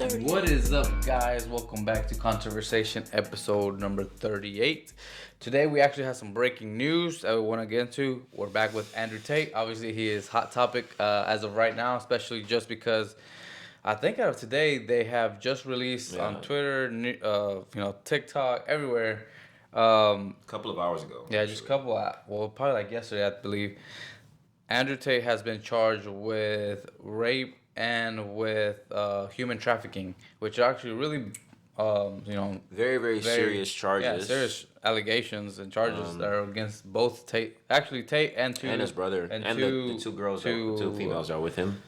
38. What is up, guys? Welcome back to Controversation, episode number 38. Today, we actually have some breaking news that we want to get into. We're back with Andrew Tate. Obviously, he is hot topic as of right now, especially just because I think out of today, they have just released on Twitter, TikTok, everywhere. A couple of hours ago. Yeah, just a couple. Probably like yesterday, I believe. Andrew Tate has been charged with rape and with human trafficking, which are actually really, very, very serious charges. Yeah, serious allegations and charges that are against both Tate, actually Tate and his brother, and the two girls, two females are with him.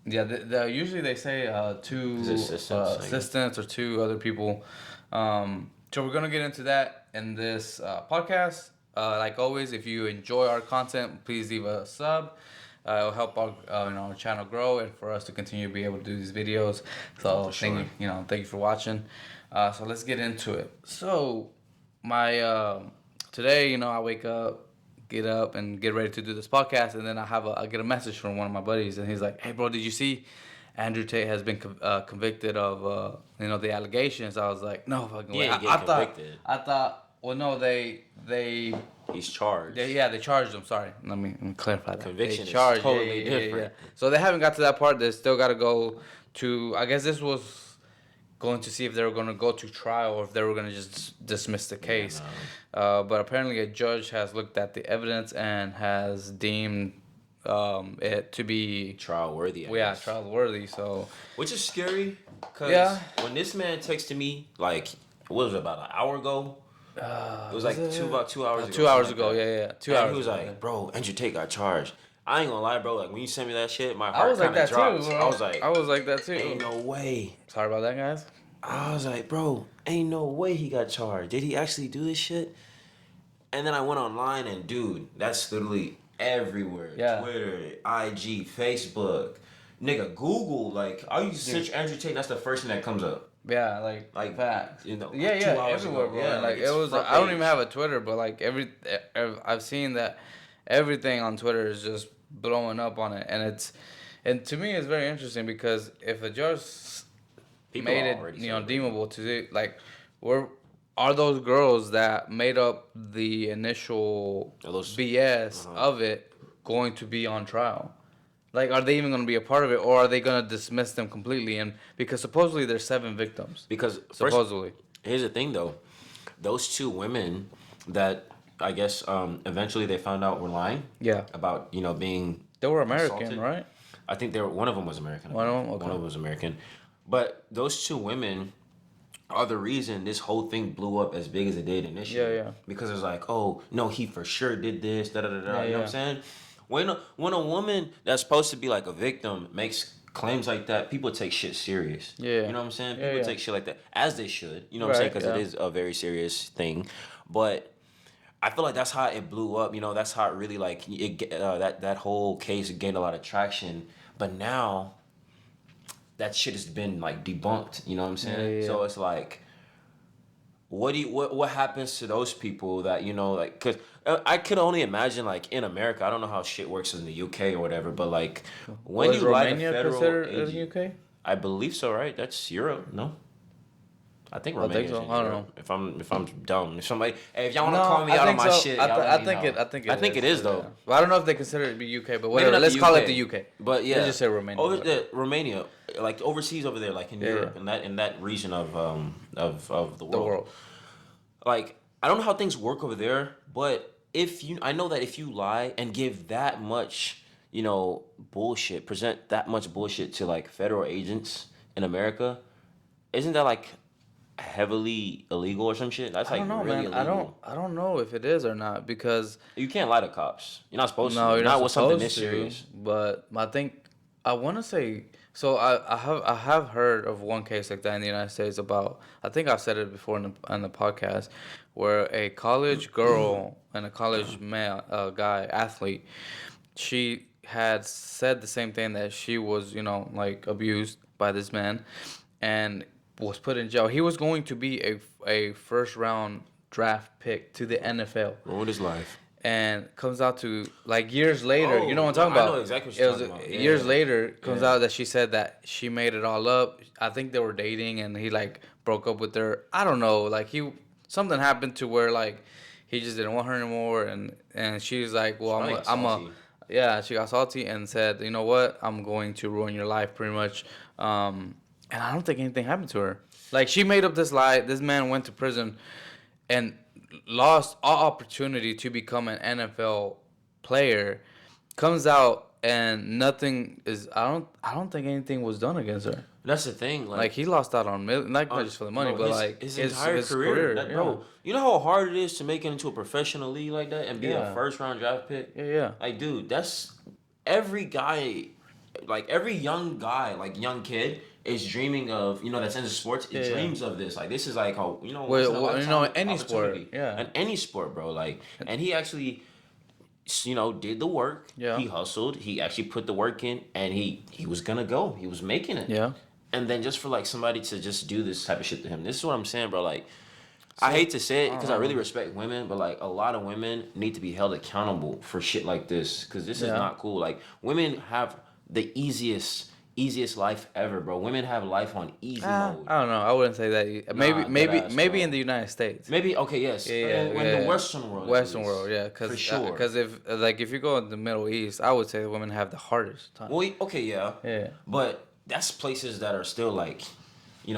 Yeah, usually they say two assistants or two other people. So we're gonna get into that in this podcast. Like always, if you enjoy our content, please leave a sub. It'll help our channel grow and for us to continue to be able to do these videos. So thank you for watching. So let's get into it. So my today, I wake up, get up, and get ready to do this podcast, and then I get a message from one of my buddies, and he's like, "Hey, bro, did you see Andrew Tate has been convicted of the allegations?" I was like, "No fucking way." I thought. Well, no, they. He's charged. They charged him. Sorry, let me clarify that. Conviction is totally different. Yeah. So they haven't got to that part. They still got to go to. I guess this was going to see if they were going to go to trial or if they were going to just dismiss the case. Yeah, no. But apparently, a judge has looked at the evidence and has deemed it to be trial worthy. Trial worthy. So, which is scary because when this man texted me, like, what was it, about an hour ago? It was like about 2 hours ago. 2 hours ago, yeah. 2 hours. He was like, "Bro, Andrew Tate got charged." I ain't gonna lie, bro. Like when you sent me that shit, my heart kind of dropped. Too, I was like that too. Ain't no way. Sorry about that, guys. I was like, bro, ain't no way he got charged. Did he actually do this shit? And then I went online and dude, that's literally everywhere. Yeah. Twitter, IG, Facebook, nigga, Google. Like, all you search Andrew Tate, that's the first thing that comes up. Yeah, like fact. Yeah, everywhere, bro. Yeah, like it was. I don't even have a Twitter, but like I've seen that everything on Twitter is just blowing up on it, and to me it's very interesting because if a judge made it, deemable to do, like, are those girls that made up the initial BS of it going to be on trial? Like, are they even going to be a part of it, or are they going to dismiss them completely? And because supposedly there's 7 victims. Because supposedly, here's the thing though, those 2 women that I guess eventually they found out were lying. Yeah. About being. They were American, assaulted. Right? I think one of them was American. One of them. Okay. One of them was American, but those 2 women are the reason this whole thing blew up as big as it did initially. Yeah. Because it's like, oh no, he for sure did this. You know what I'm saying? When a woman that's supposed to be like a victim makes claims like that, people take shit serious. Yeah. You know what I'm saying? People take shit like that, as they should. You know what I'm saying? Because it is a very serious thing. But I feel like that's how it blew up. That's how it really that whole case gained a lot of traction. But now that shit has been like debunked. You know what I'm saying? Yeah. So it's like, what happens to those people that because I could only imagine like in America. I don't know how shit works in the UK or whatever, but like when you lie to federal in the UK, I believe so, right? That's Europe, no? I think Romania. I don't know. If I'm dumb, if somebody, hey, if y'all want to call me out on my shit, I think it is though. Yeah. Well, I don't know if they consider it to be UK, but whatever. Let's call it the UK. But yeah, let's just say Romania. Romania, like overseas over there, like in Europe, in that region of the world. Like, I don't know how things work over there, but I know that if you lie and give that much, bullshit, present that much bullshit to like federal agents in America, isn't that like heavily illegal or some shit? That's like really illegal. I don't know if it is or not, because you can't lie to cops. You're not supposed to. No, you're not with something this serious. But I think I want to say. So I have heard of one case like that in the United States about, I think I've said it before in the podcast, where a college girl and a college male guy athlete, she had said the same thing, that she was like abused by this man, and was put in jail. He was going to be a first round draft pick to the NFL. Ruined his life. and comes out to like years later. You know what I'm talking about? I know exactly what you're talking about. Years later, comes out that she said that she made it all up. I think they were dating, and he like broke up with her. I don't know. Like something happened to where like he just didn't want her anymore, and she's like, well, yeah. She got salty and said, you know what? I'm going to ruin your life, pretty much. And I don't think anything happened to her. Like she made up this lie. This man went to prison, and lost all opportunity to become an NFL player, comes out and nothing is. I don't think anything was done against her. That's the thing. Like he lost out on not just for the money, but like his entire career. Bro, you know how hard it is to make it into a professional league like that and be a first round draft pick. Yeah. Like, dude, that's every guy. Like every young guy, like young kid, is dreaming of, that's into sports. It dreams of this. Like this is like how any sport, and any sport, bro. Like, and he actually, did the work. Yeah. He hustled. He actually put the work in, and he was gonna go. He was making it. Yeah. And then just for like somebody to just do this type of shit to him, this is what I'm saying, bro. Like, I hate to say it because I really respect women, but like a lot of women need to be held accountable for shit like this because this is not cool. Like women have the easiest life ever, bro. Women have life on easy mode. I don't know. I wouldn't say that. Maybe in the United States. Maybe yes. In the Western world. Western world, yeah. For sure. Because if you go in the Middle East, I would say the women have the hardest time. Well, okay, yeah. Yeah. But that's places that are still like,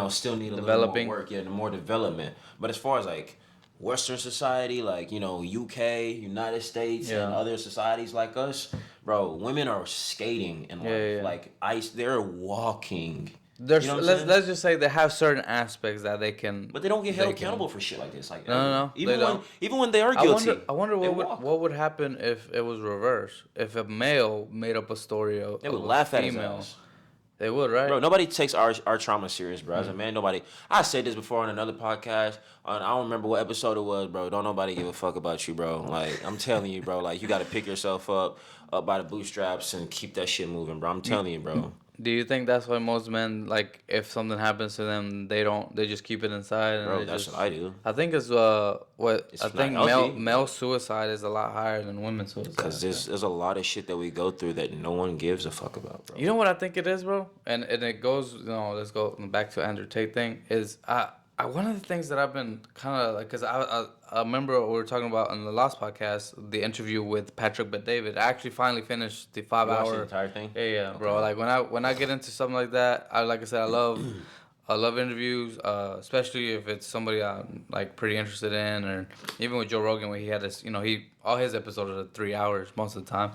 still need a little more work, more development. But as far as like Western society, like, UK, United States, and other societies like us, bro, women are skating in life. Like ice, they're walking. Let's just say they have certain aspects that they can. But they don't get held accountable for shit like this. Like no, even when they are guilty. I wonder what would happen if it was reversed. If a male made up a story of they would laugh at female. his ass. They would, right? Bro, nobody takes our trauma serious, bro. As a man, nobody. I said this before on another podcast. I don't remember what episode it was, bro. Don't nobody give a fuck about you, bro. Like, I'm telling you, bro. Like, you got to pick yourself up by the bootstraps and keep that shit moving, bro. I'm telling you, bro. Do you think that's why most men, like, if something happens to them, they just keep it inside? And bro, that's what I do. I think male suicide is a lot higher than women's suicide. Because there's a lot of shit that we go through that no one gives a fuck about, bro. You know what I think it is, bro? And it goes, let's go back to Andrew Tate thing, is one of the things that I've been kind of like, because I remember we were talking about on the last podcast, the interview with Patrick Bet-David. I actually finally finished the 5-hour. The entire thing? Yeah, okay. Bro. Like when I get into something like that, like I said, I love interviews, especially if it's somebody I'm like pretty interested in, or even with Joe Rogan when he had this, all his episodes are 3 hours most of the time.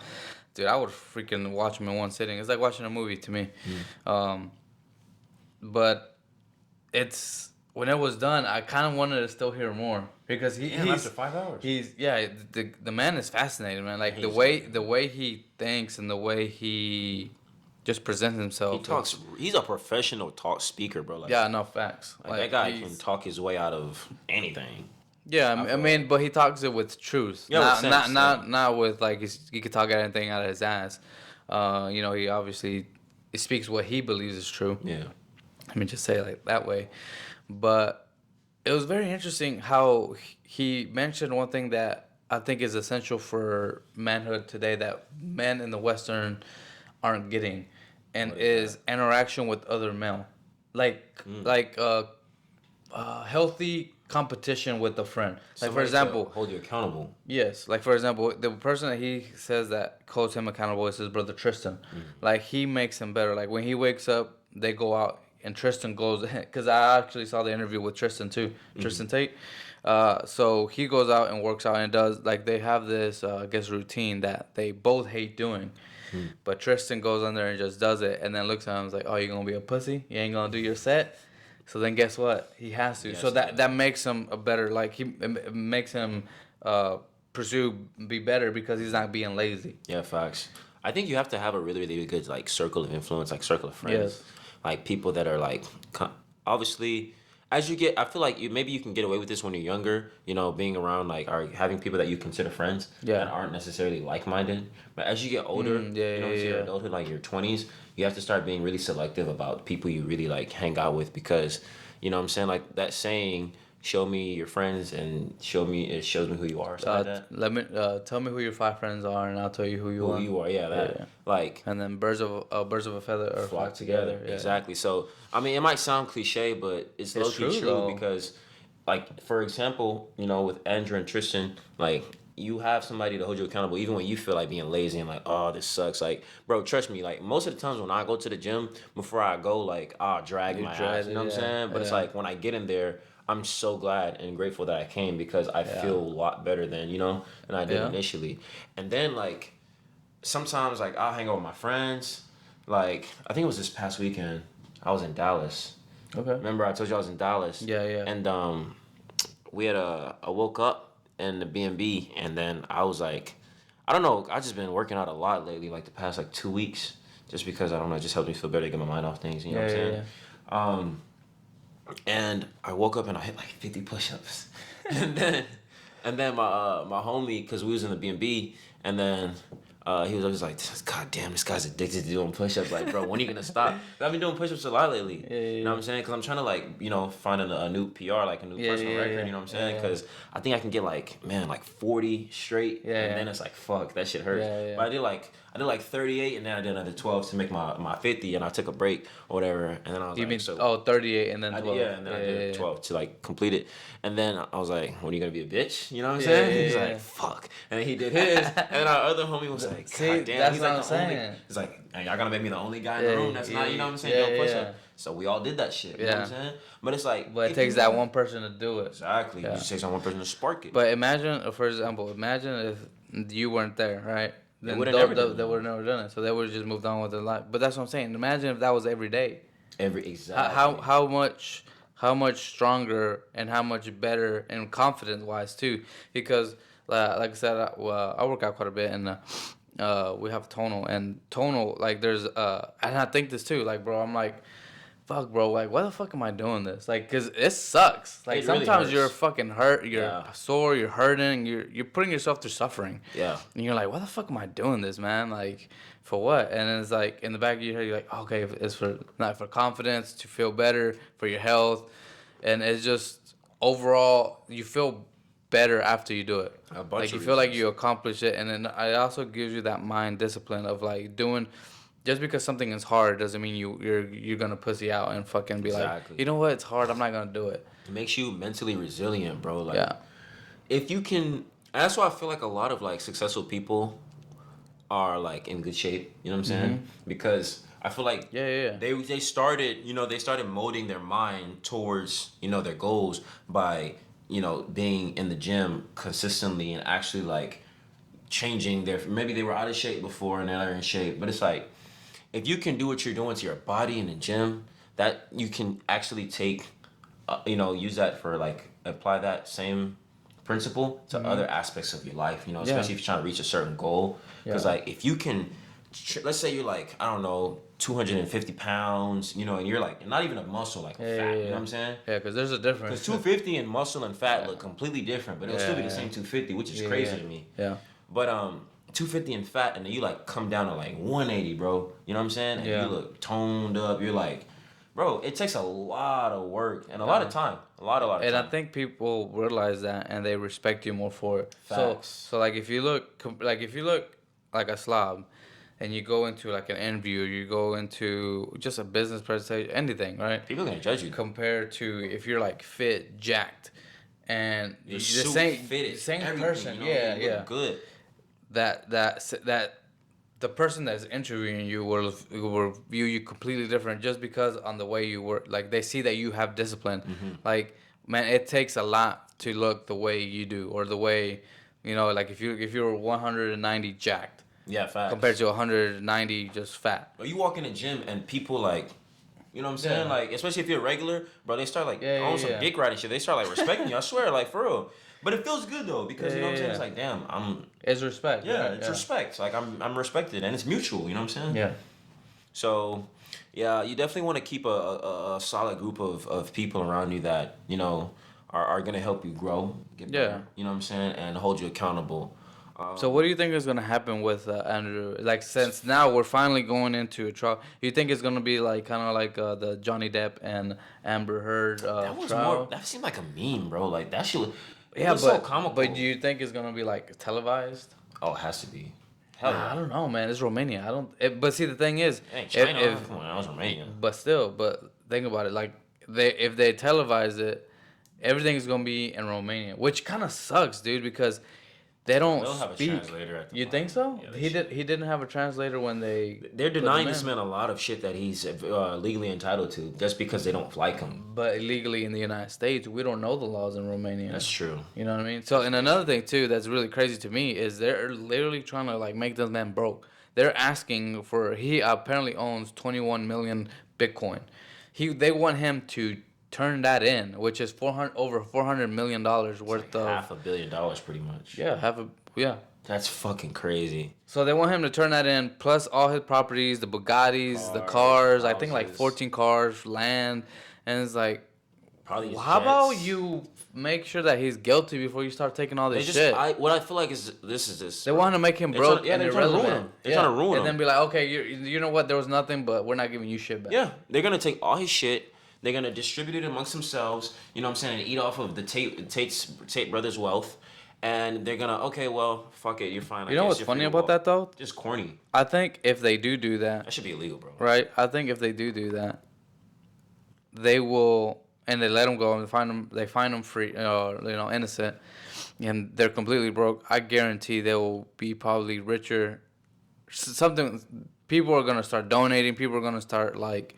Dude, I would freaking watch him in one sitting. It's like watching a movie to me. But it's. When it was done, I kind of wanted to still hear more because he's after 5 hours. The man is fascinating, man. Like the way he thinks and the way he just presents himself. He talks. He's a professional speaker, bro. Like, yeah, no facts. Like that guy can talk his way out of anything. Yeah, I mean, but he talks it with truth. Yeah, not with like he could talk anything out of his ass. He obviously speaks what he believes is true. Yeah. Let me just say it like that way. But it was very interesting how he mentioned one thing that I think is essential for manhood today that men in the Western aren't getting, and is interaction with other male, healthy competition with a friend. Like for example, hold you accountable. Yes, like for example, the person that he says that holds him accountable is his brother Tristan. Like he makes him better. Like when he wakes up, they go out. And Tristan goes, because I actually saw the interview with Tristan too, Tristan Tate. So he goes out and works out and does, like they have this, routine that they both hate doing. But Tristan goes on there and just does it and then looks at him and is like, oh, you going to be a pussy? You ain't going to do your set? So then guess what? He has to. So that makes him a better, like it makes him be better because he's not being lazy. Yeah, facts. I think you have to have a really, really good like circle of influence, like circle of friends. Yes. Like people that are like, obviously, as you get, I feel like maybe you can get away with this when you're younger, being around like, or having people that you consider friends that aren't necessarily like-minded. But as you get older, your adulthood, like your 20s, you have to start being really selective about people you really like hang out with because, you know what I'm saying? Like that saying, show me your friends and shows me who you are. Like that. Tell me who your 5 friends are, and I'll tell you who you are. Who you are, yeah, that. Yeah. Like, and then birds of a feather or flock together. Yeah. Exactly. So I mean, it might sound cliche, but it's low-key true because, like, for example, with Andrew and Tristan, like, you have somebody to hold you accountable even when you feel like being lazy and like, oh, this sucks. Like, bro, trust me, like, most of the times when I go to the gym, before I go, like, I'll drag my ass, you know what I'm saying? But it's like, when I get in there, I'm so glad and grateful that I came because I feel a lot better than I did initially. And then, like, sometimes, like, I'll hang out with my friends. Like, I think it was this past weekend, I was in Dallas. Okay. Remember I told you I was in Dallas? Yeah. And I woke up in the B&B, and then I was like, I don't know, I just been working out a lot lately, like the past like 2 weeks, just because I don't know, it just helped me feel better to get my mind off things, you know what I'm saying? And I woke up and I hit like 50 push-ups, and then my homie, because we was in the B&B, and then he was always like, God damn, this guy's addicted to doing push-ups. Like, bro, when are you going to stop? I've been doing push-ups a lot lately. You know what I'm saying? Because I'm trying to, like, find a new PR, like a new personal record. You know what I'm saying? Because I think I can get, like 40 straight. And then it's like, fuck, that shit hurts. But I did like 38, and then I did another 12 to make my 50, and I took a break or whatever. And then I was 38 and then 12. And then I did 12 to, like, complete it. And then I was like, when are you going to be a bitch? You know what I'm saying? He's like, fuck. And then he did his. And then our other homie was like, God damn. That's he's what like I'm saying. He's like, hey, y'all gonna make me the only guy in the room that's not, you know what I'm saying, push up. So we all did that shit, you know what I'm saying? But it's like, but it takes that one person to do it. Exactly. It just takes that one person to spark it. But imagine, for example, if you weren't there, right? Then they would have never done it. So they would have just moved on with their life. But that's what I'm saying. Imagine if that was every day. Exactly. How much stronger and how much better and confidence wise too, because like I said, I work out quite a bit, and we have tonal, like, there's and I think this too, like, bro, I'm like, fuck, bro, like, why the fuck am I doing this? Like, cause it sucks. Like, sometimes you're fucking hurt, you're sore, you're hurting, you're putting yourself through suffering. Yeah. And you're like, why the fuck am I doing this, man? Like, for what? And it's like, in the back of your head, you're like, okay, it's not for confidence, to feel better, for your health, and it's just overall you feel better after you do it. Like, you feel like you accomplish it, and then it also gives you that mind discipline of, like, doing. Just because something is hard doesn't mean you're gonna pussy out and fucking be like, you know what, it's hard, I'm not gonna do it. It makes you mentally resilient, bro. Like, if you can, and that's why I feel like a lot of, like, successful people are, like, in good shape. You know what I'm saying? Because I feel like they started molding their mind towards their goals by being in the gym consistently and actually, like, changing maybe they were out of shape before and now they're in shape. But it's like, if you can do what you're doing to your body in the gym, that you can actually take, use that for, like, apply that same principle to other aspects of your life, especially if you're trying to reach a certain goal. Because, like, if you can, let's say you're, like, I don't know, 250 pounds, and you're, like, not even a muscle, like, fat, you know what I'm saying? Yeah, because there's a difference. Because 250 and muscle and fat look completely different, but it'll still be the same 250, which is crazy to me. Yeah. But 250 and fat, and then you, like, come down to, like, 180, bro. You know what I'm saying? And you look toned up. You're like, bro, it takes a lot of work and a lot of time. A lot of time. And I think people realize that, and they respect you more for it. Facts. So like, if you look like a slob, and you go into, like, an interview, you go into just a business presentation, anything, right? People are gonna judge you. Compared to if you're, like, fit, jacked, and the same person, look good. That the person that's interviewing you will view you completely different just because on the way you work. Like, they see that you have discipline. Like, man, it takes a lot to look the way you do, or the way, like, if you're 190 jacked. Yeah, fat. Compared to 190 just fat. Or you walk in the gym and people, like, you know what I'm saying? Like, especially if you're regular, bro, they start, like, on some dick riding shit. They start, like, respecting you. I swear, like, for real. But it feels good, though, because, you know what I'm saying? It's like, damn, it's respect. Yeah, it's respect. Like, I'm respected, and it's mutual, you know what I'm saying? Yeah. So, yeah, you definitely want to keep a solid group of people around you that, are going to help you grow, get better, you know what I'm saying, and hold you accountable. So what do you think is gonna happen with Andrew? Like, since now we're finally going into a trial, you think it's gonna be like kind of like the Johnny Depp and Amber Heard that was trial? more. That seemed like a meme, bro. Like that shit. Yeah, but so comical. But do you think it's gonna be like televised? Oh, it has to be. Hell yeah. I don't know, man. It's Romania. I don't. But see, the thing is, it ain't China. When I was Romania. But still, think about it. Like if they televise it, everything's gonna be in Romania, which kind of sucks, dude, because they don't They'll have speak. A translator at the you point. Think so? Yeah, he didn't have a translator when they're denying this man a lot of shit that he's legally entitled to just because they don't like him. But illegally in the United States, we don't know the laws in Romania. That's true. You know what I mean? So, and another thing too that's really crazy to me is they're literally trying to like make this man broke. They're asking for, he apparently owns 21 million Bitcoin. They want him to turn that in, which is over $400 million worth like of $500 million, pretty much. Yeah. That's fucking crazy. So they want him to turn that in, plus all his properties, the Bugattis, the cars. I think like 14 cars, land, and it's like, probably. How about you make sure that he's guilty before you start taking all this shit? What I feel like is this. They want to make him broke and irrelevant. They're trying to ruin him. And then be like, okay, you know what? There was nothing, but we're not giving you shit back. Yeah, they're gonna take all his shit. They're gonna distribute it amongst themselves. You know what I'm saying? And eat off of the Tate brothers' wealth. And they're gonna, okay, well, fuck it, you're fine. You know what's funny about that though? Just corny. I think if they do that, that should be illegal, bro. Right? I think if they do that, they will, and they let him go and they find him free, innocent, and they're completely broke. I guarantee they will be probably richer. Something, people are gonna start donating. People are gonna start like.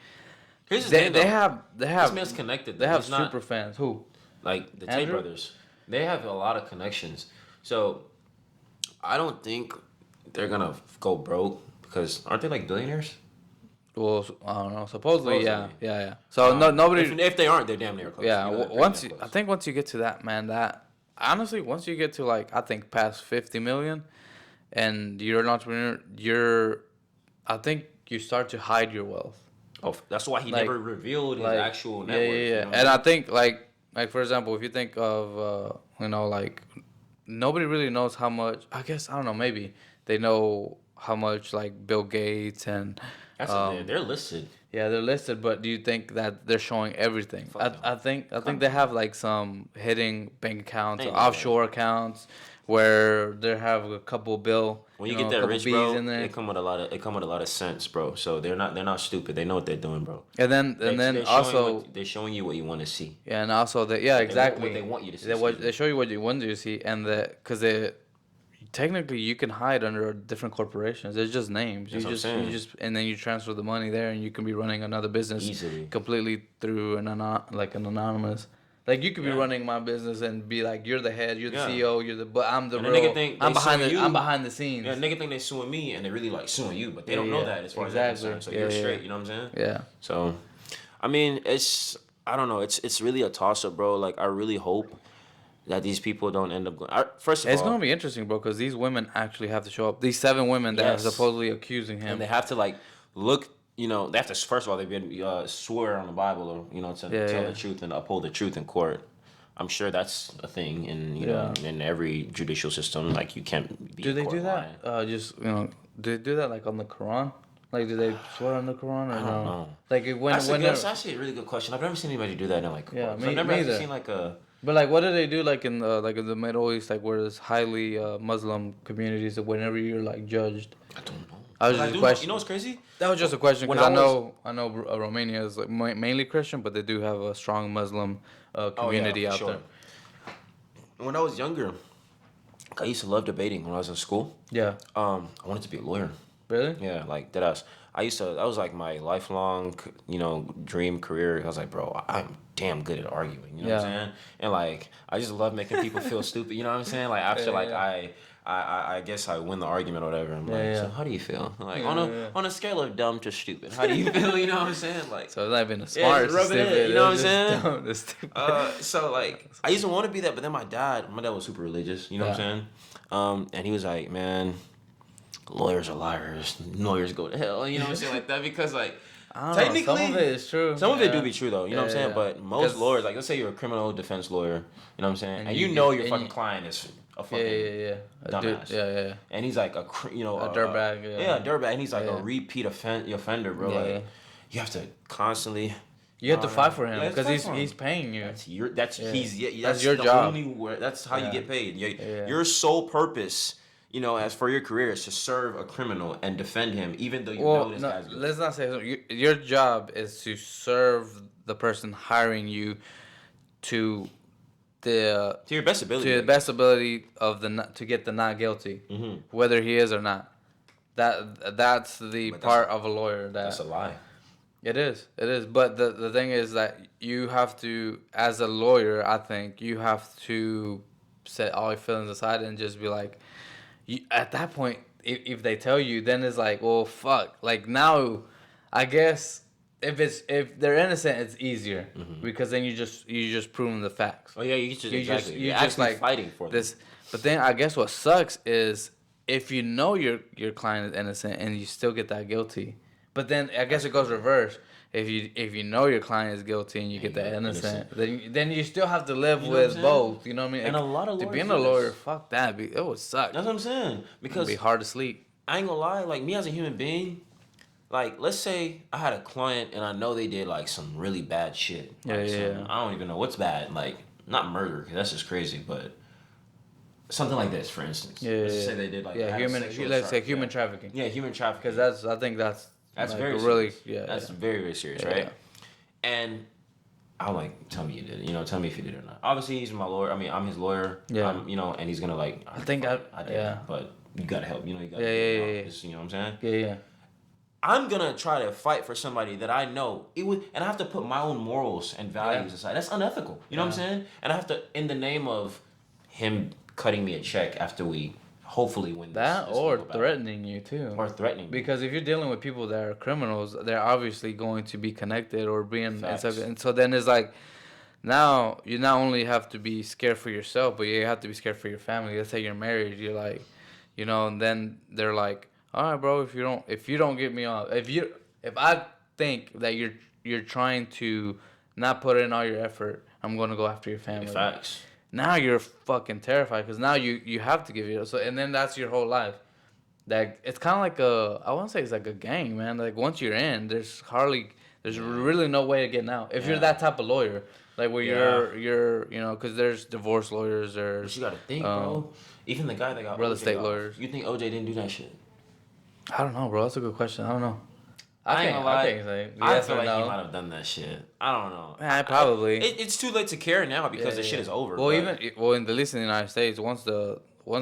Here's the thing, they have. This man's connected. They have super fans. Who? Like the Tate brothers. They have a lot of connections. So, I don't think they're going to go broke because aren't they like billionaires? Well, I don't know. Supposedly. Yeah. So, nobody... If they aren't, they're damn near close. Yeah, I think once you get to that, man, honestly, once you get to like, I think past 50 million and you're an entrepreneur, I think you start to hide your wealth. Oh, that's why he never revealed his actual net worth. Yeah. You know? And I think like, for example, if you think of, like, nobody really knows how much, I guess, I don't know, maybe they know how much, like, Bill Gates and... they're listed. Yeah, they're listed, but do you think that they're showing everything? I think they have, like, some hidden bank accounts, or offshore accounts, where they have a couple when you get that rich, bro, they come with a lot of sense, bro. So they're not stupid. They know what they're doing, bro. And then also they're showing you what you want to see. Yeah, and also exactly what they want you to see. They show you what you want you to see, and because technically you can hide under different corporations. It's just names. You just and then you transfer the money there, and you can be running another business easily, completely through an anonymous. Like, you could be running my business and be like, you're the head, you're the CEO, but I'm the real. I'm behind the scenes. Yeah, nigga think they suing me and they really like suing you, but they don't know that as far as they're concerned. So you're straight, you know what I'm saying? Yeah. So, I mean, I don't know. It's really a toss up, bro. Like, I really hope that these people don't end up going. First of all, it's gonna be interesting, bro, because these women actually have to show up. These 7 women that are supposedly accusing him, and they have to like look. You know, they have to, first of all, they've been swear on the Bible or, to tell the truth and uphold the truth in court. I'm sure that's a thing in every judicial system. Like, you can't be. Do they do that? Do they do that like on the Quran? Like, do they swear on the Quran or I don't know. Like, that's actually a really good question. I've never seen anybody do that in like. Yeah, I've never actually seen like a. But like, what do they do like in the Middle East, like where there's highly Muslim communities, that whenever you're like judged? I don't know. I was just a question. You know what's crazy? That was just a question because I know Romania is like mainly Christian, but they do have a strong Muslim community out there. When I was younger, I used to love debating when I was in school. Yeah. I wanted to be a lawyer. Really? Yeah, like deadass. That was like my lifelong, dream career. I was like, bro, I'm damn good at arguing. You know what I'm saying? And like, I just love making people feel stupid. You know what I'm saying? Like, after I guess I win the argument or whatever. I'm like, so how do you feel? Like, on a scale of dumb to stupid, how do you feel? You know what I'm saying? Like, so it's not even a smart, stupid. You know what I'm saying? Dumb to stupid. So like, I used to want to be that, but then my dad was super religious. You know what I'm saying? And he was like, man, lawyers are liars. Lawyers go to hell. You know what I'm saying? Like that, because like, technically, some of it is true. Some of it do be true though. You know what I'm saying? But most lawyers, like, let's say you're a criminal defense lawyer. You know what I'm saying? And you know your fucking client is a fucking dumbass. Yeah. And he's like a dirtbag. A dirtbag, and he's like a repeat offender, bro. Yeah. Like you have to constantly. You have to fight for him because he's paying you. That's your job. That's how you get paid. Your sole purpose, as for your career, is to serve a criminal and defend him, even though know this guy's good. Let's not say your job is to serve the person hiring you to your best ability. To the best ability to get the not guilty, whether he is or not. That's the part of a lawyer. That's a lie. It is. But the thing is that you have to, as a lawyer, I think, you have to set all your feelings aside and just be like, at that point, if they tell you, then it's like, well, fuck. Like now, I guess if they're innocent, it's easier because then you just prove them the facts. Oh yeah, you're actually like fighting for this. But then I guess what sucks is if you know your client is innocent and you still get that guilty. But then I guess it goes reverse. If you know your client is guilty and you get that innocent, then you still have to live with both. You know what I mean? And a lot of lawyers being a lawyer, fuck that. It would suck. That's what I'm saying. Because it'd be hard to sleep. I ain't gonna lie. Like me as a human being, like let's say I had a client and I know they did like some really bad shit. Like I don't even know what's bad. Like not murder, because that's just crazy, but something like this, for instance. Let's say they did like human trafficking. Yeah, human trafficking. Because I think that's like very really serious. That's very, very serious, right? And I'm like, tell me you did it. Tell me if you did it or not. Obviously, he's my lawyer. I mean, I'm his lawyer. Yeah. And he's gonna like. I think I did. Yeah. But you gotta help. You gotta. You know what I'm saying? Yeah. I'm gonna try to fight for somebody that I know and I have to put my own morals and values aside. That's unethical. You know what I'm saying? And I have to, in the name of him cutting me a check after we hopefully win this or threatening you too. Or threatening. Because if you're dealing with people that are criminals, they're obviously going to be connected or being and stuff. And so then it's like, now you not only have to be scared for yourself, but you have to be scared for your family. Let's say you're married, you're like, and then they're like, all right, bro, if you don't get me off, if I think that you're trying to not put in all your effort, I'm gonna go after your family. Facts. Now you're fucking terrified because now you have to give it. So and then that's your whole life. Like it's kind of like I won't say it's like a gang, man. Like once you're in, there's really no way to get out. If you're that type of lawyer, like where you're because there's divorce lawyers, But you gotta think, bro. Even the guy that got real estate lawyers. You think OJ didn't do that shit? I don't know, bro. That's a good question. I don't know. I ain't gonna lie. I feel like he might have done that shit. I don't know. Probably. It's too late to care now because the shit is over. Well, at least in the United States, once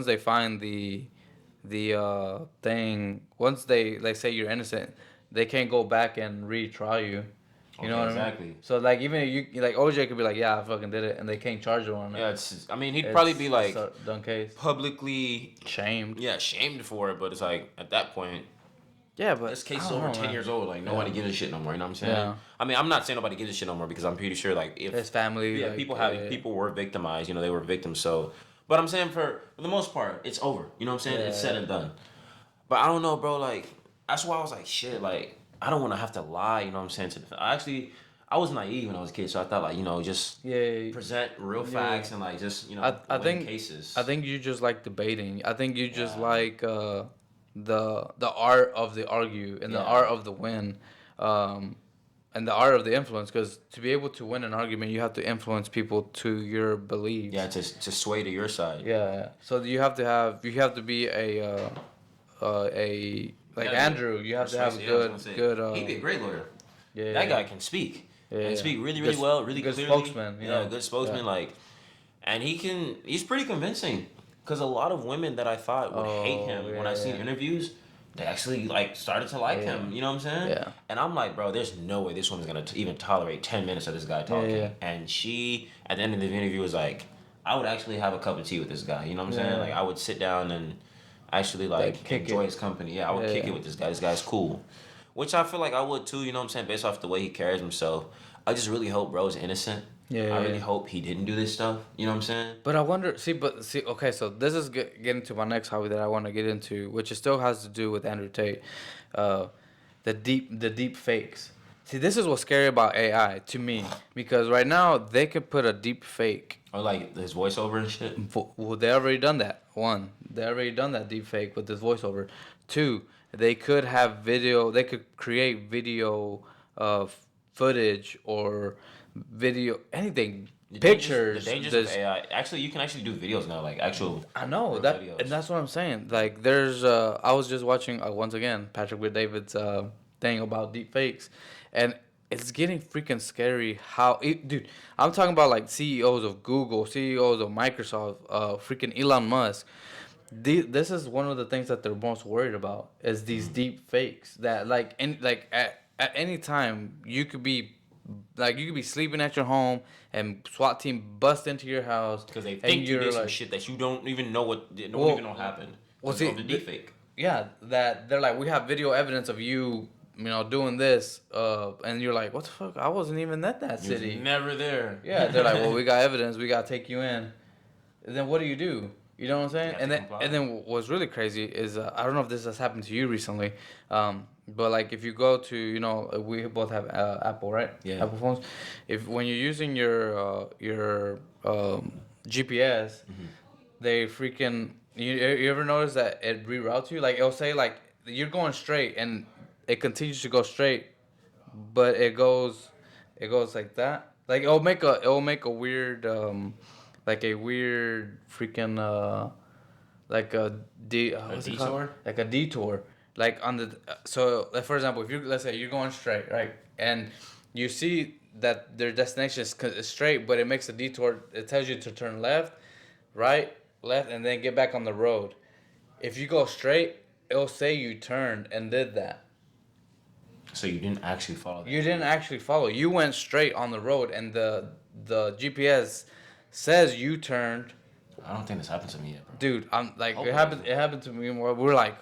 they find the thing, once they say you're innocent, they can't go back and retry you. You know what I mean? Exactly. So like even if you like OJ could be like, yeah, I fucking did it, and they can't charge him on it. Yeah, he'd probably be like done case. Publicly shamed. Yeah, shamed for it, but it's like at that point. Yeah, but this case is over 10 years old. Like nobody gives a shit no more. You know what I'm saying? Yeah. I mean, I'm not saying nobody gives a shit no more because I'm pretty sure like if his family, people were victimized. They were victims. So, but I'm saying for the most part, it's over. You know what I'm saying? It's said and done. But I don't know, bro. Like that's why I was like, shit. Like I don't want to have to lie. You know what I'm saying? I was naive when I was a kid, so I thought like just present real facts and like just I think cases. I think you just like debating. I think you just like the art of the argue and the art of the win, and the art of the influence. Because to be able to win an argument, you have to influence people to your beliefs. Yeah, to sway to your side. Yeah. So you have to be a like Andrew. You have to have good. He'd be a great lawyer. Yeah. That guy can speak. And speak really, really well, really good clearly. Spokesman, good spokesman. Like, and he's pretty convincing. Because a lot of women that I thought would hate him when I seen interviews, they actually like started to like him. You know what I'm saying? Yeah. And I'm like, bro, there's no way this woman's gonna even tolerate 10 minutes of this guy talking. Yeah. And she, at the end of the interview, was like, I would actually have a cup of tea with this guy. You know what I'm saying? Like I would sit down and actually like enjoy his company. Yeah, I would kick it with this guy. This guy's cool. Which I feel like I would too, you know what I'm saying, based off the way he carries himself. I just really hope bro's innocent. I really hope he didn't do this stuff. You know what I'm saying? But I wonder, okay, so this is getting to my next hobby that I want to get into, which still has to do with Andrew Tate. The deep fakes. See, this is what's scary about AI to me, because right now they could put a deep fake. Or like his voiceover and shit. Well, they already done that. One, they already done that deep fake with this voiceover. Two, they could have video. They could create video footage or video anything. Pictures. The dangers of AI. Actually, you can actually do videos now, like actual. I know that, videos. And that's what I'm saying. Like, there's. I was just watching once again Patrick with David's thing about deep fakes, and it's getting freaking scary. Dude, I'm talking about like CEOs of Google, CEOs of Microsoft, freaking Elon Musk. This is one of the things that they're most worried about is these deep fakes that at any time you could be sleeping at your home and SWAT team bust into your house because they think you did some shit that you don't even know even know happened. What's the deep fake? Yeah, that they're like, we have video evidence of you doing this, and you're like, what the fuck? I wasn't even at that city. Never there. Yeah, they're like, well, we got evidence. We gotta take you in. And then what do? You know what I'm saying? And then what's really crazy is I don't know if this has happened to you recently, but like if you go to we both have Apple, right? Yeah. Apple phones. When you're using your GPS, they freaking you ever notice that it reroutes you? Like it'll say like you're going straight and it continues to go straight, but it goes like that. Like it'll make a weird like a weird freaking like a detour? Like a detour. Like on the like for example, if let's say you're going straight, right? And you see that their destination is straight, but it makes a detour. It tells you to turn left, right, left, and then get back on the road. If you go straight, it'll say you turned and did that. So you didn't actually follow that. You didn't actually follow. You went straight on the road, and the GPS says you turned. I don't think this happened to me yet, bro. Dude, I'm like, it happened to me. We're like,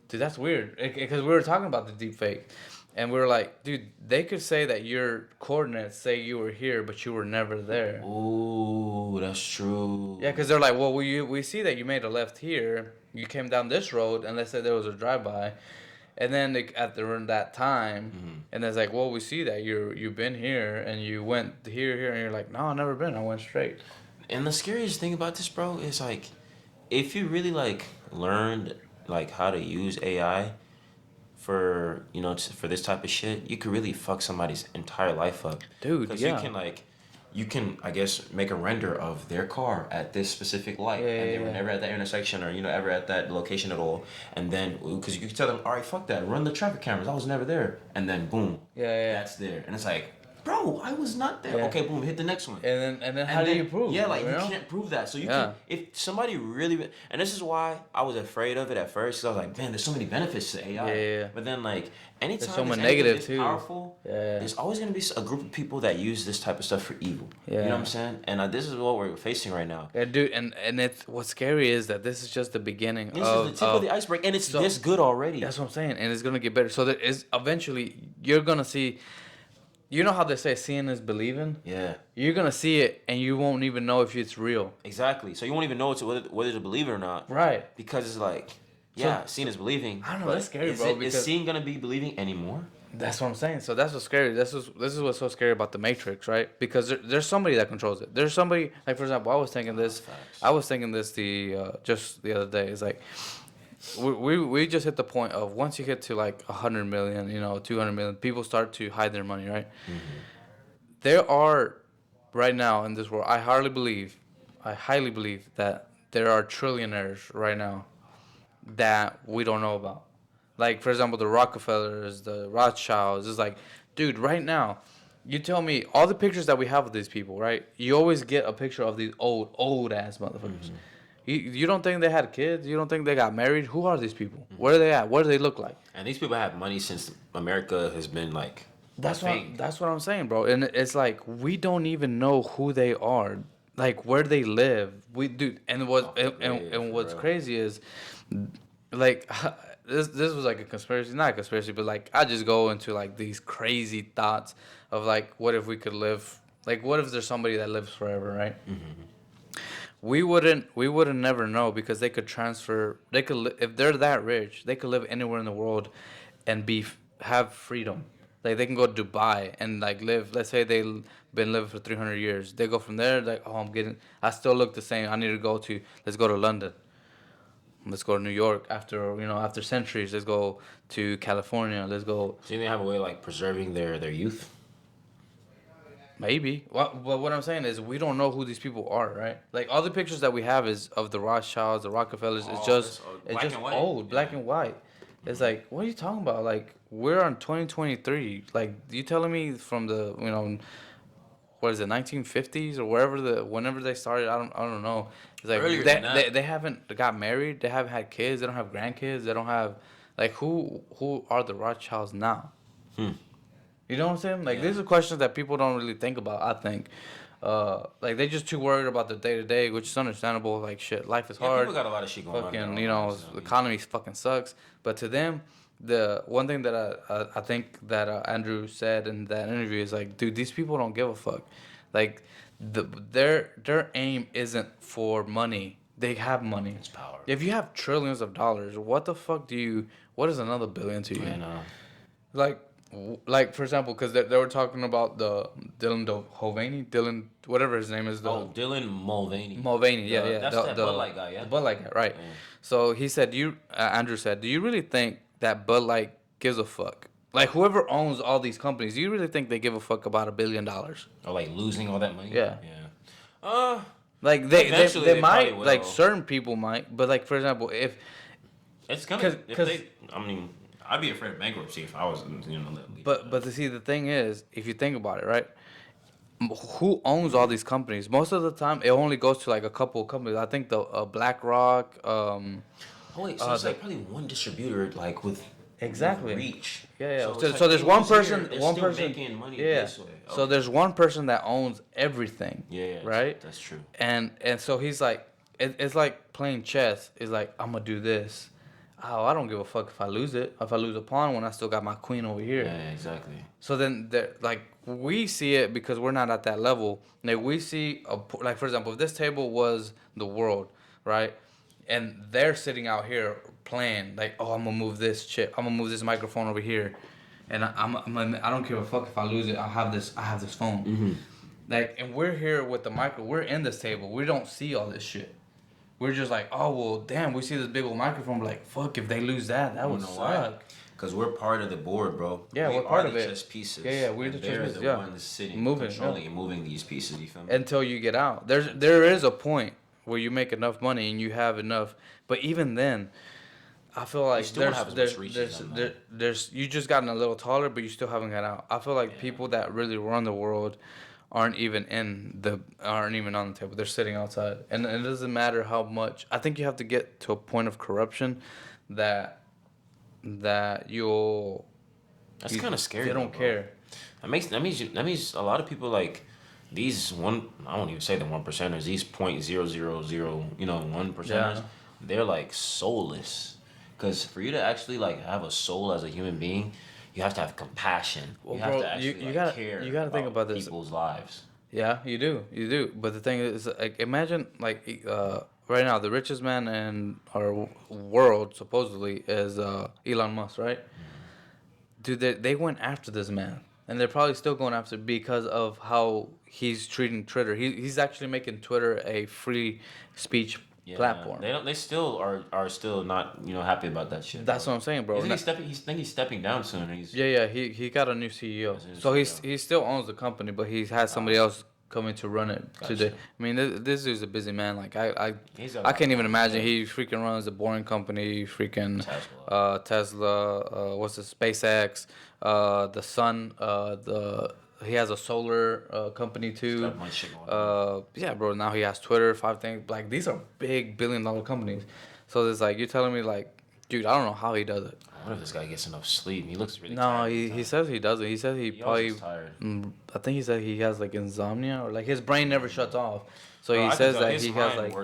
dude, that's weird. Because we were talking about the deep fake. And we were like, dude, they could say that your coordinates say you were here, but you were never there. Ooh, that's true. Yeah, because they're like, well, we see that you made a left here. You came down this road, and let's say there was a drive-by. And then around that time, and it's like, well, we see that you've been here, and you went here, and you're like, no, I've never been. I went straight. And the scariest thing about this, bro, is like, if you really like learned like how to use AI for for this type of shit, you could really fuck somebody's entire life up, dude. Because yeah. you can I guess make a render of their car at this specific light, and they were never at that intersection or ever at that location at all, and then because you can tell them, all right, fuck that, run the traffic cameras, I was never there, and then boom, that's there, and it's like, bro, I was not there. Yeah. Okay, boom, hit the next one. And then how do you prove? Yeah, like you can't prove that. So you can, if somebody really, and this is why I was afraid of it at first, because I was like, man, there's so many benefits to AI. Yeah. But then like anytime there's so much negative too. Powerful, there's always gonna be a group of people that use this type of stuff for evil. Yeah. You know what I'm saying? And this is what we're facing right now. Yeah, dude. And it's what's scary is that this is just the beginning. This is the tip of the iceberg, and it's this good already. That's what I'm saying, and it's gonna get better. So there is eventually you're gonna see. You know how they say seeing is believing? Yeah. You're going to see it, and you won't even know if it's real. Exactly. So you won't even know whether to believe it or not. Right. Because it's like, seeing is believing. I don't know, that's scary, bro. Is seeing going to be believing anymore? That's what I'm saying. So that's what's scary. This is what's so scary about the Matrix, right? Because there's somebody that controls it. There's somebody, like, for example, I was thinking this just the other day. It's like, we just hit the point of once you get to like 100 million, 200 million, people start to hide their money, right? There are right now in this world, I highly believe that there are trillionaires right now that we don't know about. Like, for example, the Rockefellers, the Rothschilds. It's like, dude, right now, you tell me all the pictures that we have of these people, right? You always get a picture of these old ass motherfuckers. You don't think they had kids? You don't think they got married? Who are these people? Where are they at? What do they look like? And these people have money since America has been like. That's what I'm saying, bro. And it's like we don't even know who they are, like where they live. And what's crazy is, like, this was like a conspiracy, not a conspiracy, but like I just go into like these crazy thoughts of like, what if we could live? Like, what if there's somebody that lives forever, right? We wouldn't never know because they could transfer. If they're that rich, they could live anywhere in the world, and have freedom. Like they can go to Dubai and like live. Let's say they've been living for 300 years. They go from there like, oh, I still look the same. I need to let's go to London. Let's go to New York after centuries. Let's go to California. Let's go. So they have a way of, like, preserving their youth? Maybe. But what I'm saying is we don't know who these people are, right? Like all the pictures that we have is of the Rothschilds, the Rockefellers. It's just old, black and white. It's like, what are you talking about? Like we're on 2023. Like you telling me from the what is it, 1950s or whenever they started? I don't know. It's like earlier than that. They haven't got married. They haven't had kids. They don't have grandkids. They don't have like who are the Rothschilds now? You know what I'm saying? Like these are questions that people don't really think about. I think, like they just too worried about the day to day, which is understandable. Like shit, life is hard. People got a lot of shit going on. Fucking, the economy fucking sucks. But to them, the one thing that I think that Andrew said in that interview is like, dude, these people don't give a fuck. Like, their aim isn't for money. They have money. It's power. If you have trillions of dollars, what the fuck what is another billion to you? I know. Like for example, because they were talking about the Dylan, whatever his name is. Dylan Mulvaney. Yeah. That's the Bud Light guy, yeah? The Bud Light guy, right. Yeah. So he said, Andrew said, do you really think that Bud Light gives a fuck? Like, whoever owns all these companies, do you really think they give a fuck about $1 billion? Or, like, losing all that money? Yeah. Yeah. Like, they might, like, certain people might, but, like, for example, if... It's gonna... I'd be afraid of bankruptcy if I was, But to see, the thing is, if you think about it, right? Who owns all these companies? Most of the time, it only goes to like a couple of companies. I think the BlackRock. So it's like probably one distributor, like with reach. Yeah. So there's one person. Making money this way. Okay. So there's one person that owns everything. Yeah. Right. That's true. And so he's like, it's like playing chess. It's like, I'm gonna do this. Oh, I don't give a fuck if I lose it. If I lose a pawn when I still got my queen over here. Yeah, exactly. So then, like, we see it because we're not at that level. Like, we see, like, for example, if this table was the world, right? And they're sitting out here playing, like, oh, I'm going to move this chip. I'm going to move this microphone over here. And I don't give a fuck if I lose it. I have this phone. Mm-hmm. Like, and we're here with the micro. We're in this table. We don't see all this shit. We're just like, oh, well, damn, we see this big old microphone. We're like, fuck, if they lose that would suck. Because we're part of the board, bro. Yeah, we're part of it. Chess pieces. Yeah, we're the chess pieces. They're the ones sitting, controlling and moving these pieces, you feel me? Until you get out. There is a point where you make enough money and you have enough. But even then, I feel like there's you just gotten a little taller, but you still haven't got out. I feel like people that really run the world aren't even on the table. They're sitting outside, and it doesn't matter how much. I think you have to get to a point of corruption that you'll. That's kind of scary. They don't care. That means a lot of people like these I won't even say the 1%ers. These 0.000 1%ers. Yeah. They're like soulless, because for you to actually like have a soul as a human being, you have to have compassion. Well, you have to actually care. You gotta think about this. People's lives. Yeah, you do. But the thing is, like, imagine like right now the richest man in our world supposedly is Elon Musk, right? Dude, they went after this man, and they're probably still going after because of how he's treating Twitter. He's actually making Twitter a free speech platform. They still are still not happy about that shit. That's what I'm saying, bro. He's stepping down soon. He got a new CEO. So he still owns the company, but he has somebody else coming to run it today. I mean, this dude's a busy man. Like I can't even imagine. He freaking runs a boring company. Freaking Tesla. What's the SpaceX? The Sun. He has a solar company too. Yeah, bro. Now he has Twitter, 5 things. Like, these are big billion-dollar companies. So it's like, you're telling me, like, dude, I don't know how he does it. I wonder if this guy gets enough sleep. He looks really tired. No, he says he doesn't. He says he probably. Tired. I think he said he has like insomnia, or like his brain never shuts off. So he says that he has like.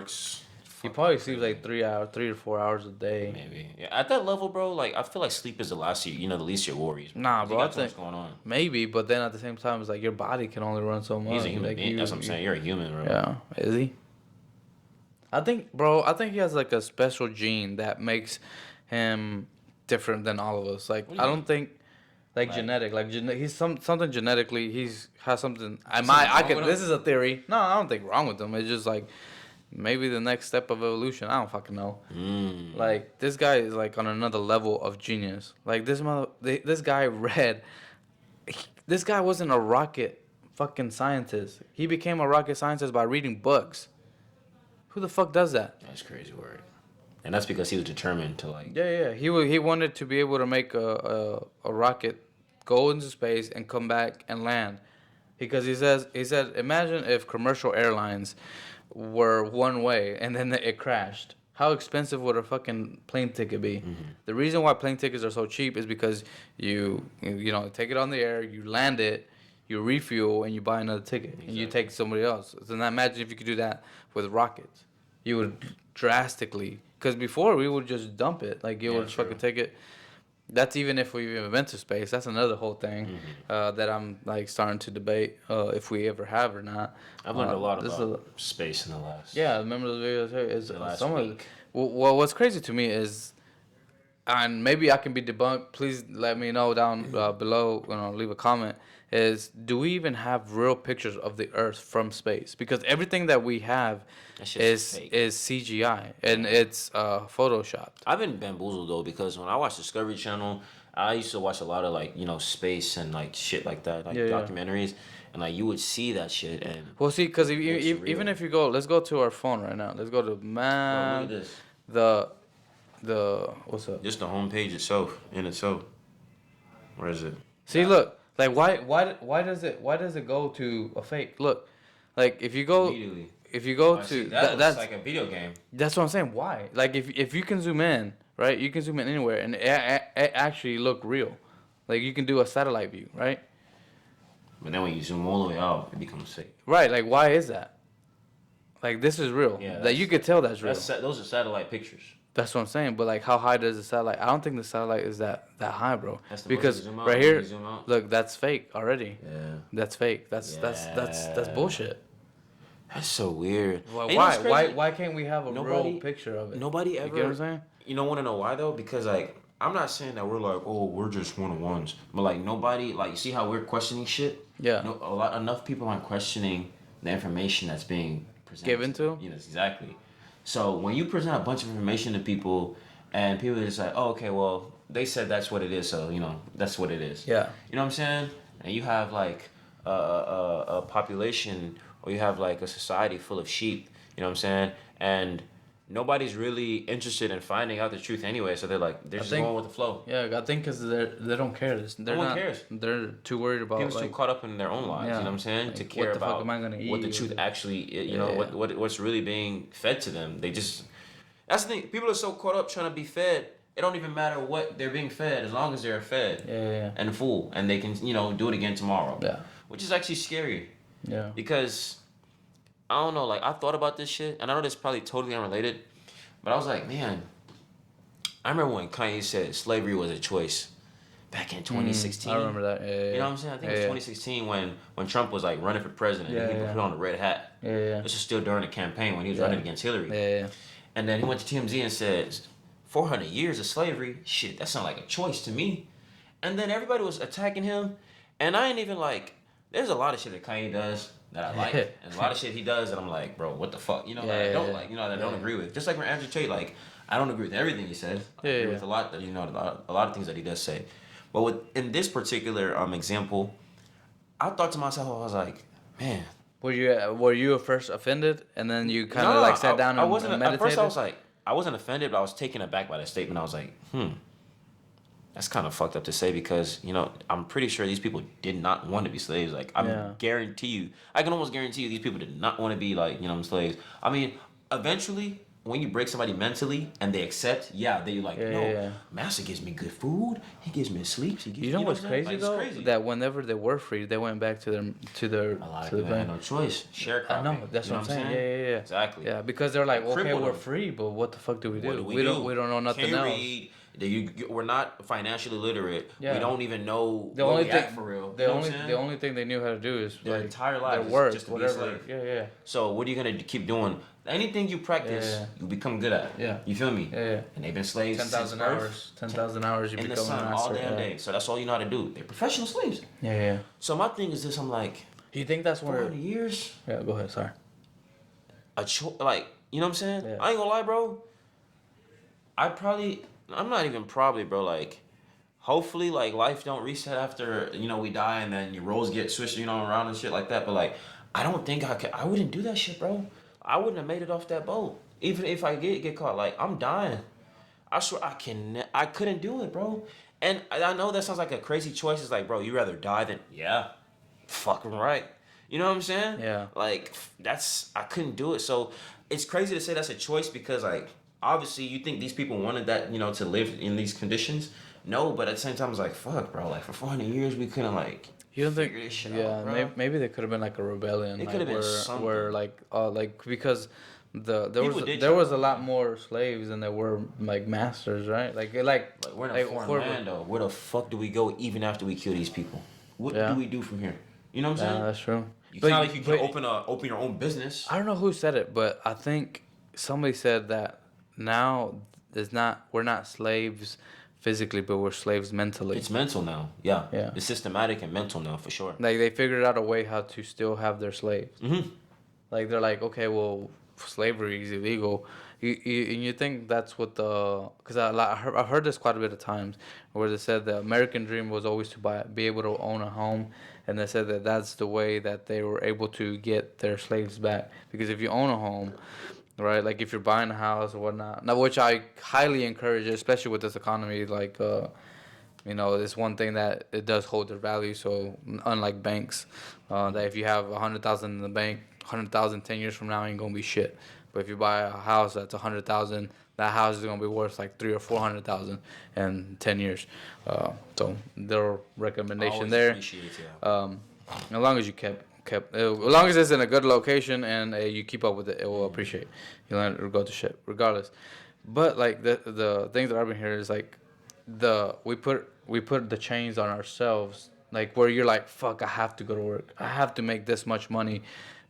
He probably sleeps like 3 to 4 hours a day. Maybe. Yeah. At that level, bro, like, I feel like sleep is the least your worries. Bro. Nah, bro. I think what's going on. Maybe, but then at the same time, it's like your body can only run so much. He's a human being. That's what I'm saying. You're a human, bro. Yeah. Is he? I think he has like a special gene that makes him different than all of us. Like, I don't think Like genetic, he's something genetically. Has something. This is a theory. No, I don't think wrong with him. It's just like maybe the next step of evolution. I don't fucking know. Like this guy is like on another level of genius. Like this guy read. This guy wasn't a rocket fucking scientist. He became a rocket scientist by reading books. Who the fuck does that? That's crazy word. And that's because he was determined to like. Yeah. He wanted to be able to make a rocket go into space and come back and land, because he said imagine if commercial airlines were one way and then it crashed. How expensive would a fucking plane ticket be? Mm-hmm. The reason why plane tickets are so cheap is because you take it on the air, you land it, you refuel, and you buy another ticket, exactly. And you take somebody else. So now imagine if you could do that with rockets. You would drastically, because before we would just dump it, like you would fucking take it. That's even if we even went to space. That's another whole thing that I'm like starting to debate if we ever have or not. I've learned a lot about space in the last. Yeah, remember those videos here? Is some week. Well, what's crazy to me is, and maybe I can be debunked. Please let me know down below. Leave a comment. Is do we even have real pictures of the Earth from space? Because everything that we have is CGI and it's photoshopped. I've been bamboozled though, because when I watch Discovery Channel, I used to watch a lot of like space and like shit like that, like documentaries, and like you would see that shit. And well, see, because even if you go, let's go to our phone right now. Let's go to look at this. The what's up? Just the homepage itself. Where is it? See, look. Like why does it go to a fake? Look, like if you go to that's like a video game. That's what I'm saying. Why? Like if you can zoom in, right? You can zoom in anywhere and it actually look real. Like you can do a satellite view, right? But then when you zoom all the way out, it becomes fake. Right. Like why is that? Like this is real. Yeah. Like you could tell that's real. Those are satellite pictures. That's what I'm saying. But like, how high does the satellite? I don't think the satellite is that high, bro. Because zoom out, right here, look, that's fake already. Yeah. That's fake. That's bullshit. That's so weird. Well, why can't we have a real picture of it? Nobody ever. You get what I'm saying? You want to know why though? Because like, I'm not saying that we're like, oh, we're just one-on-ones, but like nobody, like, you see how we're questioning shit? Yeah. Enough people aren't questioning the information that's being presented. Given to? Exactly. So when you present a bunch of information to people, and people are just like, oh, okay, well, they said that's what it is, so that's what it is. Yeah. You know what I'm saying? And you have like a population, or you have like a society full of sheep. You know what I'm saying? And nobody's really interested in finding out the truth anyway, so they're just going with the flow. Yeah, I think because they don't care. No one cares. They're too worried about. People's too caught up in their own lives. Yeah. You know what I'm saying? Like, to care about what the truth actually, what's really being fed to them. That's the thing. People are so caught up trying to be fed. It don't even matter what they're being fed, as long as they're fed and full, and they can do it again tomorrow. Yeah. Which is actually scary. Yeah. Because I don't know, like, I thought about this shit, and I know this is probably totally unrelated, but I was like, man, I remember when Kanye said slavery was a choice back in 2016. I remember that. Yeah. You know what I'm saying? I think it was 2016 when Trump was like running for president and he put on a red hat. Yeah. This was still during the campaign when he was running against Hillary. Yeah. And then he went to TMZ and said, 400 years of slavery? Shit, that sounds like a choice to me. And then everybody was attacking him, and I ain't even like, there's a lot of shit that Kanye does that I like, and a lot of shit he does that I'm like, bro, what the fuck? That I don't like, that I don't agree with. Just like with Andrew Tate, like, I don't agree with everything he says. I agree with a lot that a lot of things that he does say. But in this particular example, I thought to myself, I was like, man. Were you at first offended, and then you kind of sat down and meditated? At first I was like, I wasn't offended, but I was taken aback by that statement. I was like, that's kind of fucked up to say, because I'm pretty sure these people did not want to be slaves. Like, I can almost guarantee you these people did not want to be like slaves. I mean, eventually, when you break somebody mentally and they accept, they like, master gives me good food, he gives me sleep. You know what's crazy though? Crazy. That whenever they were free, they went back to their a lot of people had no choice. Sharecropping. I know, that's what I'm saying. Yeah. Exactly. Yeah, because they're like, okay, we're free, but what the fuck do we do? We don't know nothing else. We're not financially literate. Yeah. We don't even know the only thing for real. The only thing they knew how to do is their entire life their work, just to whatever. be a slave. Yeah. So what are you gonna keep doing? Anything you practice, you become good at. Yeah. You feel me? Yeah. And they've been slaves 10,000 hours. 10,000 hours. You in become the sun all damn day. So that's all you know how to do. They're professional slaves. Yeah. So my thing is this. I'm like, do you think that's where 400 years? Yeah. Go ahead. Sorry. Like, you know what I'm saying? Yeah. I ain't gonna lie, bro. I'm not even probably, bro. Like, hopefully, like, life don't reset after, we die and then your roles get switched, around and shit like that. But, like, I don't think I wouldn't do that shit, bro. I wouldn't have made it off that boat. Even if I get caught, like, I'm dying. I swear I couldn't do it, bro. And I know that sounds like a crazy choice. It's like, bro, you rather die than, yeah, fucking right. You know what I'm saying? Yeah. Like, I couldn't do it. So it's crazy to say that's a choice because, like, obviously you think these people wanted that, to live in these conditions. No, but at the same time, it's like, fuck, bro. Like, for 400 years, we couldn't, like, you don't think? This shit yeah, out, bro. Maybe there could have been like a rebellion. It could have been something. Where like because there was a lot more slaves than there were like masters, right? Like we're in a foreign land though. Where the fuck do we go even after we kill these people? What do we do from here? You know what I'm saying? Yeah, that's true. It's not like you can open your own business. I don't know who said it, but I think somebody said that now we're not slaves physically, but we're slaves mentally. It's mental now. Yeah. It's systematic and mental now for sure. Like they figured out a way how to still have their slaves. Mm-hmm. Like they're like, okay, well, slavery is illegal. You think that's what because I've heard this quite a bit of times where they said the American dream was always to be able to own a home, and they said that that's the way that they were able to get their slaves back, because if you own a home, right, like if you're buying a house or whatnot, now which I highly encourage, especially with this economy, like it's one thing that it does hold their value. So unlike banks, that if you have 100,000 in the bank, 100,000 10 years from now ain't gonna be shit. But if you buy a house that's 100,000, that house is gonna be worth like 300,000 or 400,000 in 10 years. So their recommendation there. As long as you as long as it's in a good location and you keep up with it, it will appreciate. You let it go to shit regardless. But like the things that I've been hearing is like we put the chains on ourselves, like where you're like, fuck, I have to go to work, I have to make this much money.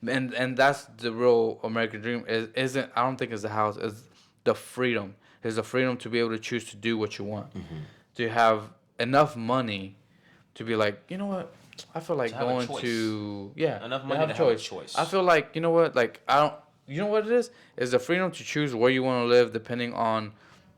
And that's the real American dream. Isn't I don't think it's the house. It's the freedom. It's the freedom to be able to choose to do what you want. Mm-hmm. To have enough money to be like, you know what, I feel like going to enough money to have a choice. I feel like, you know what, like you know what it is? It's the freedom to choose where you want to live depending on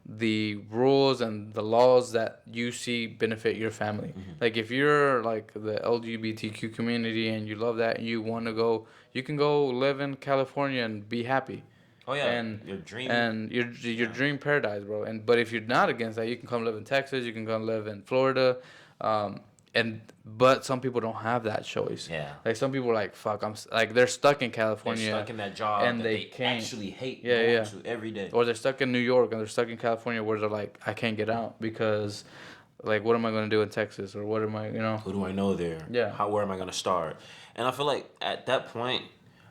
the rules and the laws that you see benefit your family. Mm-hmm. Like if you're like the LGBTQ community and you love that and you want to go, you can go live in California and be happy. Oh yeah, and your dream. And your dream paradise, bro. But if you're not against that, you can come live in Texas. You can come live in Florida. But some people don't have that choice. Yeah. Like some people are like, fuck, they're stuck in California. They're stuck in that job and they can't actually hate going to every day. Or they're stuck in New York and they're stuck in California where they're like, I can't get out because, like, what am I going to do in Texas? Or what am I, Who do I know there? Yeah. Where am I going to start? And I feel like at that point,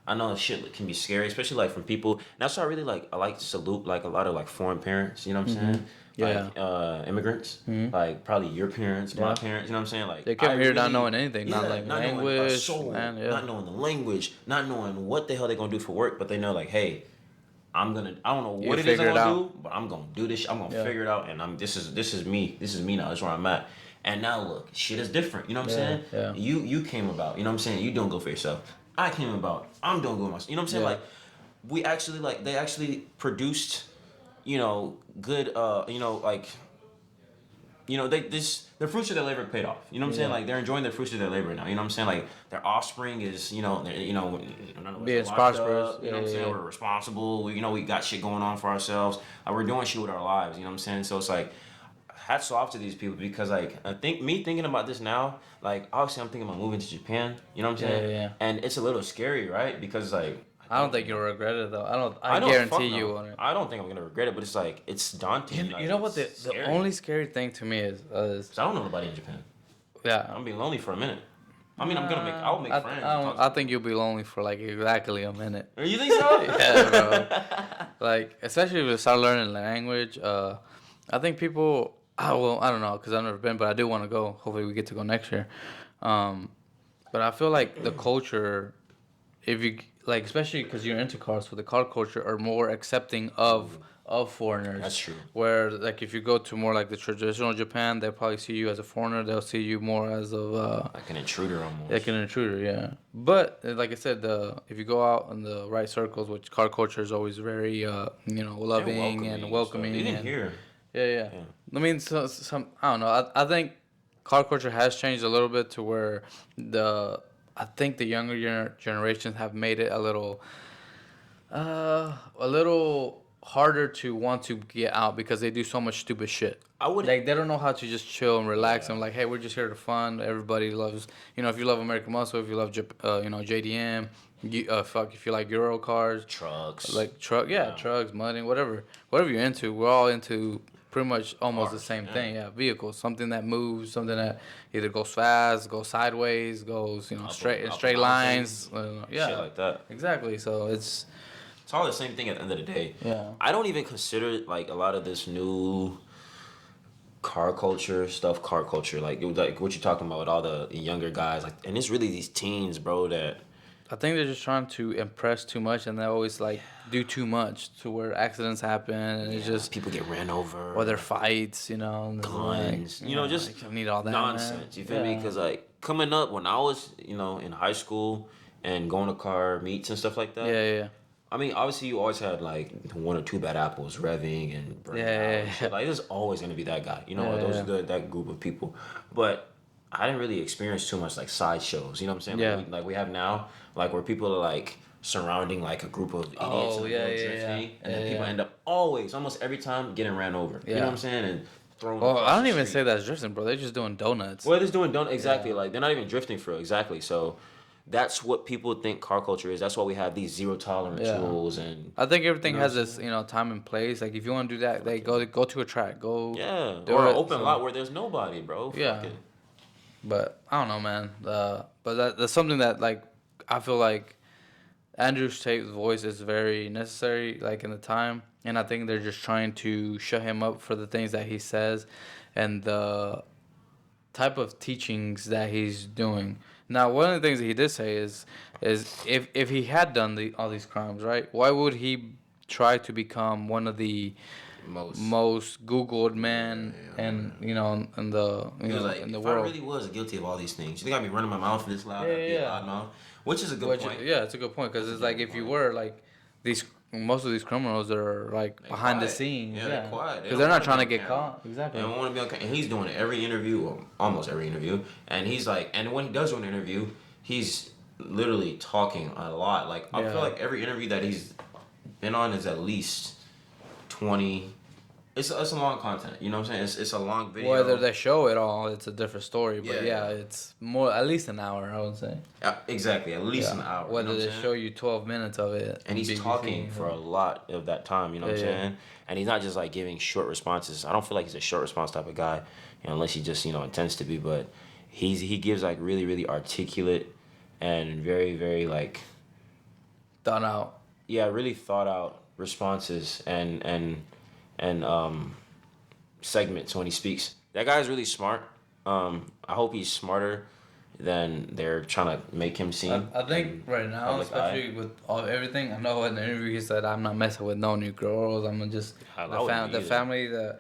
I know shit can be scary, especially like from people. And that's why I really like to salute like a lot of like foreign parents. You know what I'm saying? Yeah. Like immigrants, like probably your parents, my parents. You know what I'm saying? Like they came here not knowing anything, not like not language, knowing a soul, not knowing the language, not knowing what the hell they're gonna do for work, but they know like, hey, I don't know what it is I'm gonna do, but I'm gonna do this. I'm gonna figure it out, and this is me. This is me now. That's where I'm at. And now look, shit is different. You know what I'm saying? Yeah. You came about. You know what I'm saying? You don't go for yourself. I came about. I'm doing good myself. You know what I'm saying? Like, we actually they actually produced, good. The fruits of their labor paid off. You know what I'm saying? Like they're enjoying the fruits of their labor now. You know what I'm saying? Like their offspring is, none of us being prosperous. You know what I'm saying? We're responsible. We got shit going on for ourselves. Like we're doing shit with our lives. You know what I'm saying? So it's like, hats off to these people because like thinking about this now, like obviously I'm thinking about moving to Japan. You know what I'm saying? Yeah. And it's a little scary, right? Because like I don't think you'll regret it though. I guarantee you on it. I don't think I'm gonna regret it, but it's like it's daunting. You know what the only scary thing to me is I don't know nobody in Japan. Yeah. I'm being lonely for a minute. I mean, I'll make friends. I think you'll be lonely for like exactly a minute. You think so? Yeah, bro. Like especially if you start learning language, I think people. Oh, well, I don't know because I've never been, but I do want to go. Hopefully, we get to go next year. But I feel like the culture, if you like, especially because you're into cars, so the car culture are more accepting of foreigners. That's true. Where like if you go to more like the traditional Japan, they'll probably see you as a foreigner. They'll see you more as of like an intruder almost. Like an intruder, yeah. But like I said, if you go out in the right circles, which car culture is always very loving and welcoming. So even here. Yeah. I mean, some I don't know. I think car culture has changed a little bit to where I think the younger generations have made it a little harder to want to get out because they do so much stupid shit. They don't know how to just chill and relax and like, hey, we're just here to fun. Everybody loves, if you love American Muscle, if you love JDM, if you like Euro cars, trucks, trucks, mudding, whatever you're into, we're all into pretty much almost the same thing. Yeah, vehicles, something that moves, something that either goes fast, goes sideways, goes straight lines, shit like that. Exactly. So it's all the same thing at the end of the day. Yeah. I don't even consider like a lot of this new car culture, like what you're talking about with all the younger guys, like, and it's really these teens, bro, that I think they're just trying to impress too much, and they always like do too much to where accidents happen, and it's just people get ran over, or there fights, guns, like, just like, I need all that nonsense. Man. You feel me? Because like coming up when I was, in high school and going to car meets and stuff like that. Yeah. I mean, obviously, you always had like one or two bad apples revving and burning out. And shit. Like, there's always gonna be that guy. That group of people, but I didn't really experience too much like sideshows. You know what I'm saying? Yeah. Like we have now, like where people are like surrounding like a group of idiots drifting, and then people end up almost every time getting ran over. You know what I'm saying? And thrown. Well, I don't even say that's drifting, bro. They're just doing donuts. Well, they're just doing donuts. Exactly. Like they're not even drifting for real. Exactly. So. That's what people think car culture is. That's why we have these zero tolerance rules, and I think everything has this, time and place. Like if you want to do that, they go to a track, or an open lot where there's nobody, bro. Yeah. But I don't know, man. But that's something that like I feel like Andrew Tate's voice is very necessary, like in the time, and I think they're just trying to shut him up for the things that he says, and the type of teachings that he's doing. Now, one of the things that he did say is if he had done all these crimes, right? Why would he try to become one of the most Googled men in the in the world? If I really was guilty of all these things, you think I'd be running my mouth this loud? I'd be a loud mouth, which is a good point. Yeah, it's a good point because it's like if you were like most of these criminals are like behind the scenes. Yeah, they're quiet. Because they're not trying to get caught. Exactly. They don't want to be on camera. And he's doing every interview, or almost every interview. And he's like, and when he does do an interview, he's literally talking a lot. Like, I feel like every interview that he's been on is at least 20. It's a long content, you know what I'm saying? It's a long video. Whether they show it all, it's a different story. But it's more, at least an hour, I would say. Exactly, at least an hour. Whether they show you 12 minutes of it. And he's talking for a lot of that time, you know what I'm saying? And he's not just like giving short responses. I don't feel like he's a short response type of guy, unless he just, intends to be. But he gives like really, really articulate and very, very like... thought out. Yeah, really thought out responses and segments when he speaks. That guy's really smart. I hope he's smarter than they're trying to make him seem. I think right now, especially with everything, I know in the interview he said, "I'm not messing with no new girls. I'm just the family that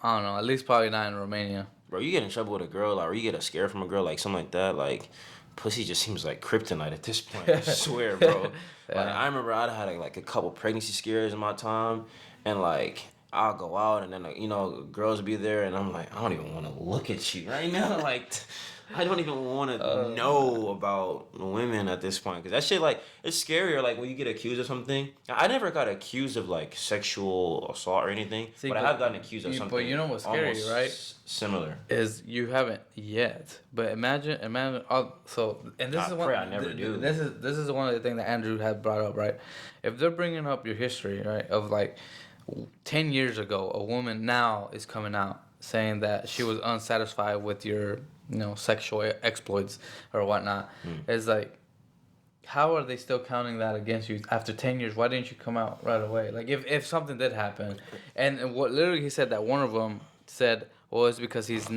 I don't know. At least probably not in Romania." Bro, you get in trouble with a girl, or you get a scare from a girl, like something like that, like pussy just seems like kryptonite at this point. I swear, bro. Like I remember I had like a couple pregnancy scares in my time, and like I'll go out and then girls will be there, and I'm like, I don't even want to look at you right now. Like I don't even want to know about women at this point, because that shit, like, it's scarier. Like when you get accused of something. I never got accused of like sexual assault or anything, but I have gotten accused of something. But you know what's scary, right? Similar is you haven't yet. But imagine. So, and this is one. I never do. This is one of the things that Andrew had brought up, right? If they're bringing up your history, right, of like 10 years ago, a woman now is coming out saying that she was unsatisfied with your sexual exploits or whatnot. It's like how are they still counting that against you after 10 years? Why didn't you come out right away? Like, if something did happen, and what literally he said that one of them said, well, it's because he's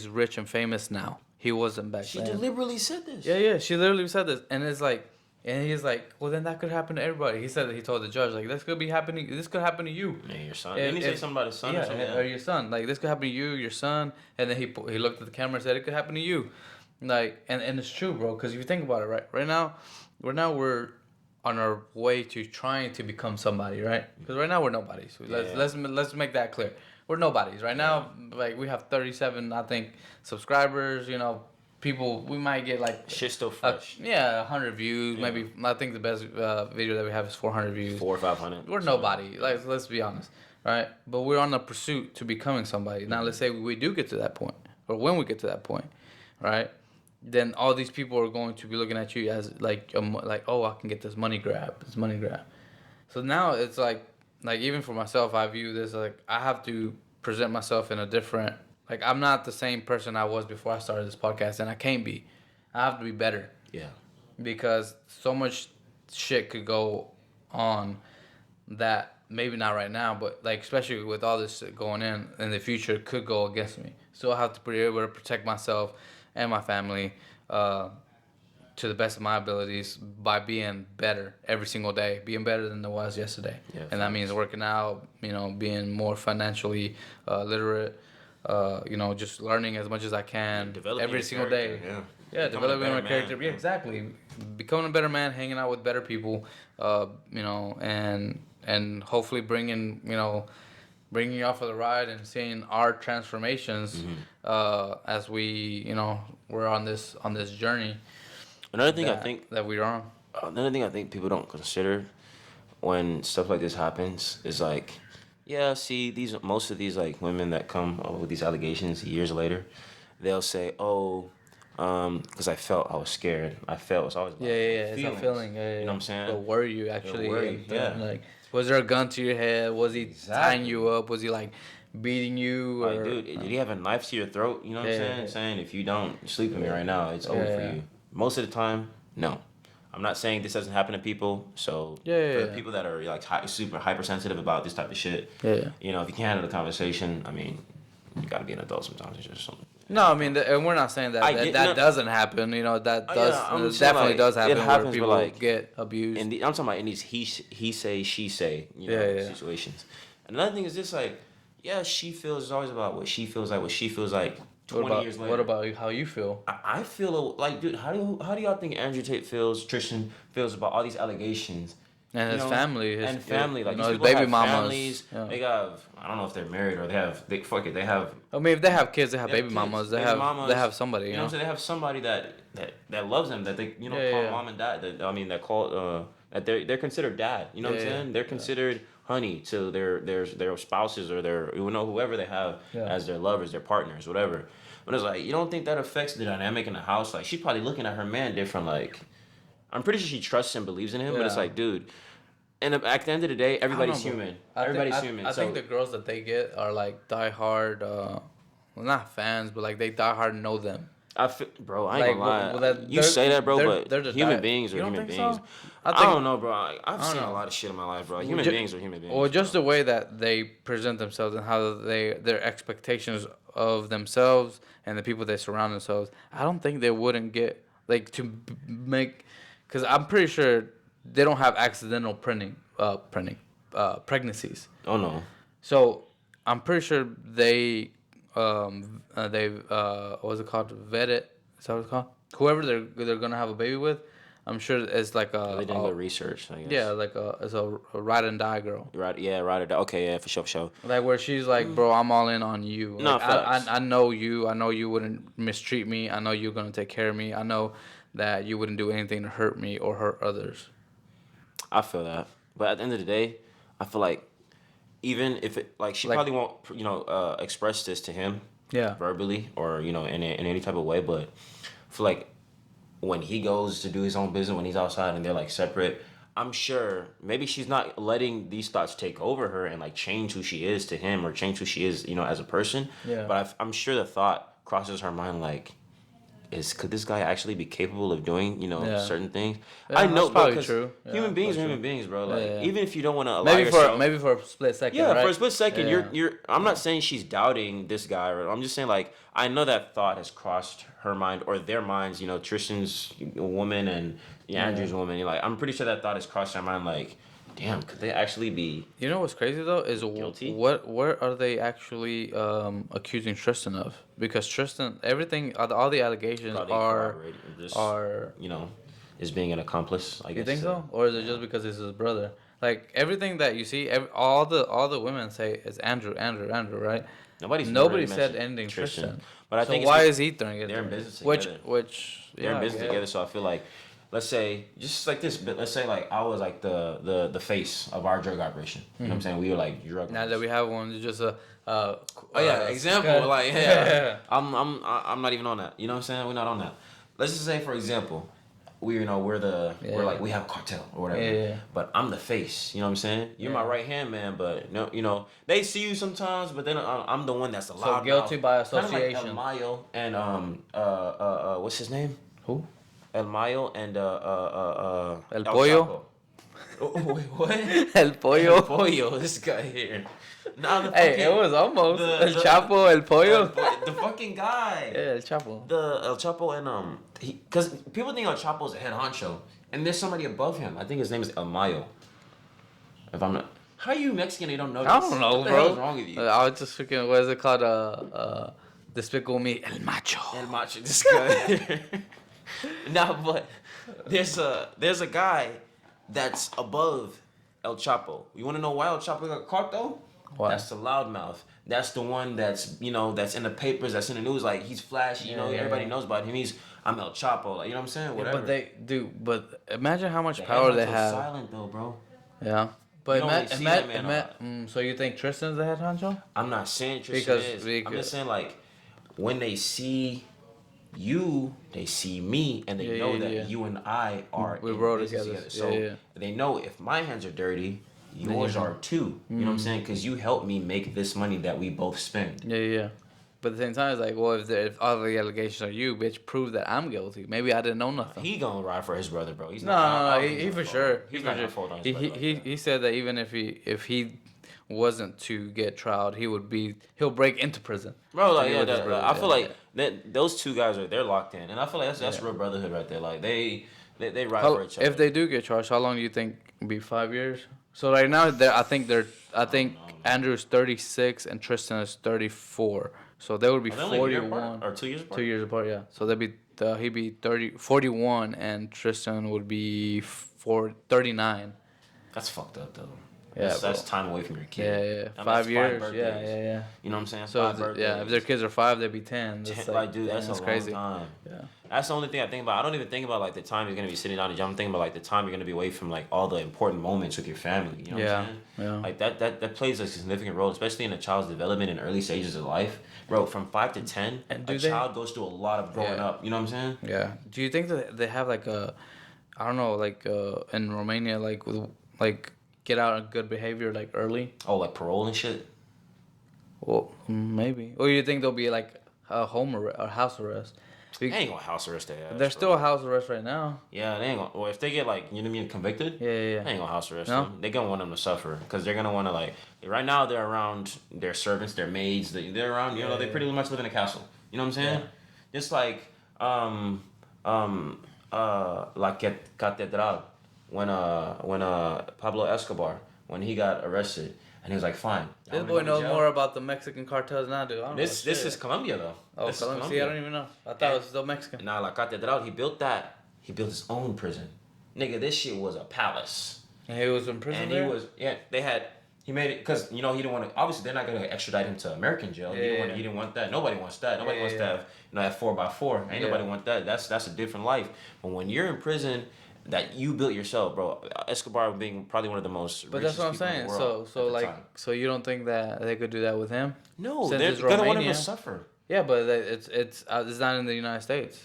rich and famous now. He wasn't back then. She deliberately said this. Yeah, she literally said this, and it's like, and he's like, well, then that could happen to everybody. He said that he told the judge, like, this could happen to you. Yeah, your son. Didn't he say something about his son or something? Or your son. Like, this could happen to you, your son. And then he looked at the camera and said, it could happen to you. Like, and it's true, bro, because if you think about it, right now we're on our way to trying to become somebody, right? Because right now we're nobodies. Let's make that clear. We're nobodies right now. Like, we have 37, I think, subscribers. You know, people, we might get like shit's still fresh. 100 views. Yeah. Maybe I think the best video that we have is 400 views. 400 or 500. We're nobody. Like, let's be honest, right? But we're on the pursuit to becoming somebody. Now, let's say we do get to that point, or when we get to that point, right? Then all these people are going to be looking at you as like oh, I can get this money grab. So now it's like even for myself, I view this like I have to present myself in a different, like, I'm not the same person I was before I started this podcast, and I can't be. I have to be better. Yeah. Because so much shit could go on that maybe not right now, but like especially with all this shit going in the future could go against me. So I have to be able to protect myself and my family to the best of my abilities by being better every single day, being better than I was yesterday. Yeah, and that means working out, being more financially literate, just learning as much as I can every single day. Yeah, developing my character. Yeah, exactly. Becoming a better man, hanging out with better people, and hopefully bringing you off of the ride and seeing our transformations as we, we're on this journey. Another thing I think that we're on. Another thing I think people don't consider when stuff like this happens is like, most of these like women that come with these allegations years later, they'll say, because I was scared. So I was like, it's a feeling. You know what I'm saying? But were you actually? Like, was there a gun to your head? Was he tying you up? Was he like beating you? Like, dude, did he have a knife to your throat? You know what I'm saying? Saying if you don't sleep with me right now, it's over for you. Most of the time, no. I'm not saying this doesn't happen to people. So for the people that are like super hypersensitive about this type of shit, if you can't handle the conversation, I mean, you gotta be an adult sometimes. It's just something. No, I mean, and we're not saying that doesn't happen. That definitely does happen. It happens, where people like, get abused. I'm talking about in these he say, she say, situations. Another thing is just like, she feels. It's always about what she feels like. 20 years later. What about how you feel? I feel like, dude, how do y'all think Andrew Tate Tristan feels about all these allegations? And his family. Like, these people baby have mamas. Families. Yeah. They have, I don't know if they're married or they have, they have. I mean, if they have kids, they have baby mamas. They have somebody. You know what I'm saying? They have somebody that loves them, that they, call mom and dad. That call, that they're considered dad. You know what I'm saying? They're considered honey to their spouses or their, whoever they have as their lovers, their partners, whatever. But it's like, you don't think that affects the dynamic in the house? Like, she's probably looking at her man different. Like, I'm pretty sure she trusts and believes in him, but it's like, dude. And at the end of the day, everybody's human. Everybody's human. I think the girls that they get are like diehard, not fans, but like they diehard know them. Bro, I ain't gonna lie. You say that, bro, but human beings are human beings. So? I don't know, bro. I've seen a lot of shit in my life, bro. Human beings are human beings. Well, just the way that they present themselves and how their expectations of themselves and the people they surround themselves, I don't think they wouldn't get, like, to make, because I'm pretty sure they don't have accidental pregnancies. Oh, no. So I'm pretty sure they what's it called? Vet it. Is that what it's called? Whoever they're gonna have a baby with, I'm sure it's like a. They did good research, I guess. Yeah, like it's a ride and die girl. Ride or die. Okay, yeah, for sure. Like where she's like, bro, I'm all in on you. Like, no, I know you. I know you wouldn't mistreat me. I know you're gonna take care of me. I know that you wouldn't do anything to hurt me or hurt others. I feel that, but at the end of the day, I feel like even if it she probably won't express this to him verbally or in any type of way, but I feel like when he goes to do his own business, when he's outside and they're like separate, I'm sure maybe she's not letting these thoughts take over her and like change who she is to him or change who she is as a person, but I'm sure the thought crosses her mind like, could this guy actually be capable of doing, certain things? Yeah, I know, that's probably true. Human beings are human beings, bro. Like, even if you don't want to allow maybe yourself, maybe for a split second. yeah, right? for a split second, you're. I'm not saying she's doubting this guy. I'm just saying, like, I know that thought has crossed her mind or their minds. Tristan's woman and Andrew's woman. Like, I'm pretty sure that thought has crossed their mind. Like, damn, could they actually be? You know what's crazy though is guilty? What are they actually accusing Tristan of? Because Tristan, everything, all the allegations are is being an accomplice. I guess. You think so, or is it just because it's his brother? Like everything that you see, all the women say it's Andrew, right? Nobody said anything Tristan. But I think why is he throwing it? They're in business together. They're in business together. So I feel like, let's say just like this, but let's say like I was like the face of our drug operation. You know what I'm saying? We were like drug. Now that we have one, it's just a. Example. Like I'm not even on that. You know what I'm saying? We're not on that. Let's just say, for example, we we have cartel or whatever. Yeah. But I'm the face. You know what I'm saying? You're my right hand man, but no, they see you sometimes, but then I'm the one that's the loud. So guilty by association. Kind of like El Mayo and what's his name? Who? El Mayo and El Pollo. Wait, what? El Pollo. El Pollo. This guy here. Nah, it was almost El Chapo, El Pollo. The fucking guy. Yeah, El Chapo. The El Chapo and because people think El Chapo's a head honcho, and there's somebody above him. I think his name is El Mayo. If I'm not, how are you Mexican? You don't know this? I don't know, what the bro. What's wrong with you? I was just freaking. What is it called? Despicable Me. El Macho. El Macho. This guy. Nah, but there's a guy that's above El Chapo. You want to know why El Chapo got caught though? Why? That's the loudmouth. That's the one that's that's in the papers, that's in the news. Like he's flashy, everybody knows about him. I'm El Chapo. Like, you know what I'm saying? Whatever. But imagine how much power they have. Silent though, bro. Yeah. But so you think Tristan's the head honcho? I'm not saying Tristan is. I'm just saying like when they see you, they see me, and they know that you and I are we rode together. So they know if my hands are dirty, yours are too. You know what I'm saying? Because you helped me make this money that we both spend. Yeah. But at the same time, it's like, well, if all the allegations are you, bitch, prove that I'm guilty. Maybe I didn't know nothing. He gonna ride for his brother, bro. He's no, he for sure. He's not gonna fold on his brother. He said that even if he wasn't to get trialed, he'll break into prison. Bro, like I feel like those two guys they're locked in, and I feel like that's real brotherhood right there. Like they ride for each other. If they do get charged, how long do you think it'll be? 5 years? So right now, I think Andrew's 36 and Tristan is 34. So they would be 41 or 2 years apart. 2 years apart, yeah. So he'd be 41 and Tristan would be 39. That's fucked up though. Yeah, that's time away from your kid. Yeah. 5 years. Yeah. You know what I'm saying? So if their kids are 5, they'd be 10. That's like, dude, that's a crazy. long time. Yeah. That's the only thing I think about. I don't even think about like the time you're gonna be sitting down and I'm thinking about like the time you're gonna be away from like all the important moments with your family. You know what I'm saying? Yeah. Like that plays a significant role, especially in a child's development in early stages of life. Bro, from 5 to 10, child goes through a lot of growing up. You know what I'm saying? Yeah. Do you think that they have like in Romania like get out of good behavior like early? Oh, like parole and shit? Well, maybe. Or you think there'll be like a home arrest or house arrest? They ain't gonna house arrest their ass. They're still a house arrest right now. Yeah, they ain't gonna. Well, if they get like, you know what I mean, convicted. Yeah. They ain't gonna house arrest them. They gonna want them to suffer because they're gonna want to like. Right now they're around their servants, their maids. They're around. They pretty much live in a castle. You know what I'm saying? Yeah. Just like La Catedral when Pablo Escobar when he got arrested. And he was like, fine. This boy knows more about the Mexican cartels than I do. This is Colombia, though. Oh, Colombia. See, I don't even know. I thought it was still Mexican. Nah, La Catedral, he built that. He built his own prison. Nigga, this shit was a palace. And he was in prison and there? He made it, because, he didn't want to, obviously, they're not going to extradite him to American jail. He didn't want that. Nobody wants that. Nobody wants to have, that 4x4. Ain't nobody want that. That's a different life. But when you're in prison, that you built yourself, bro. Escobar being probably one of the most. But that's what I'm saying. So you don't think that they could do that with him? No, they're gonna want him to suffer. Yeah, but it's not in the United States.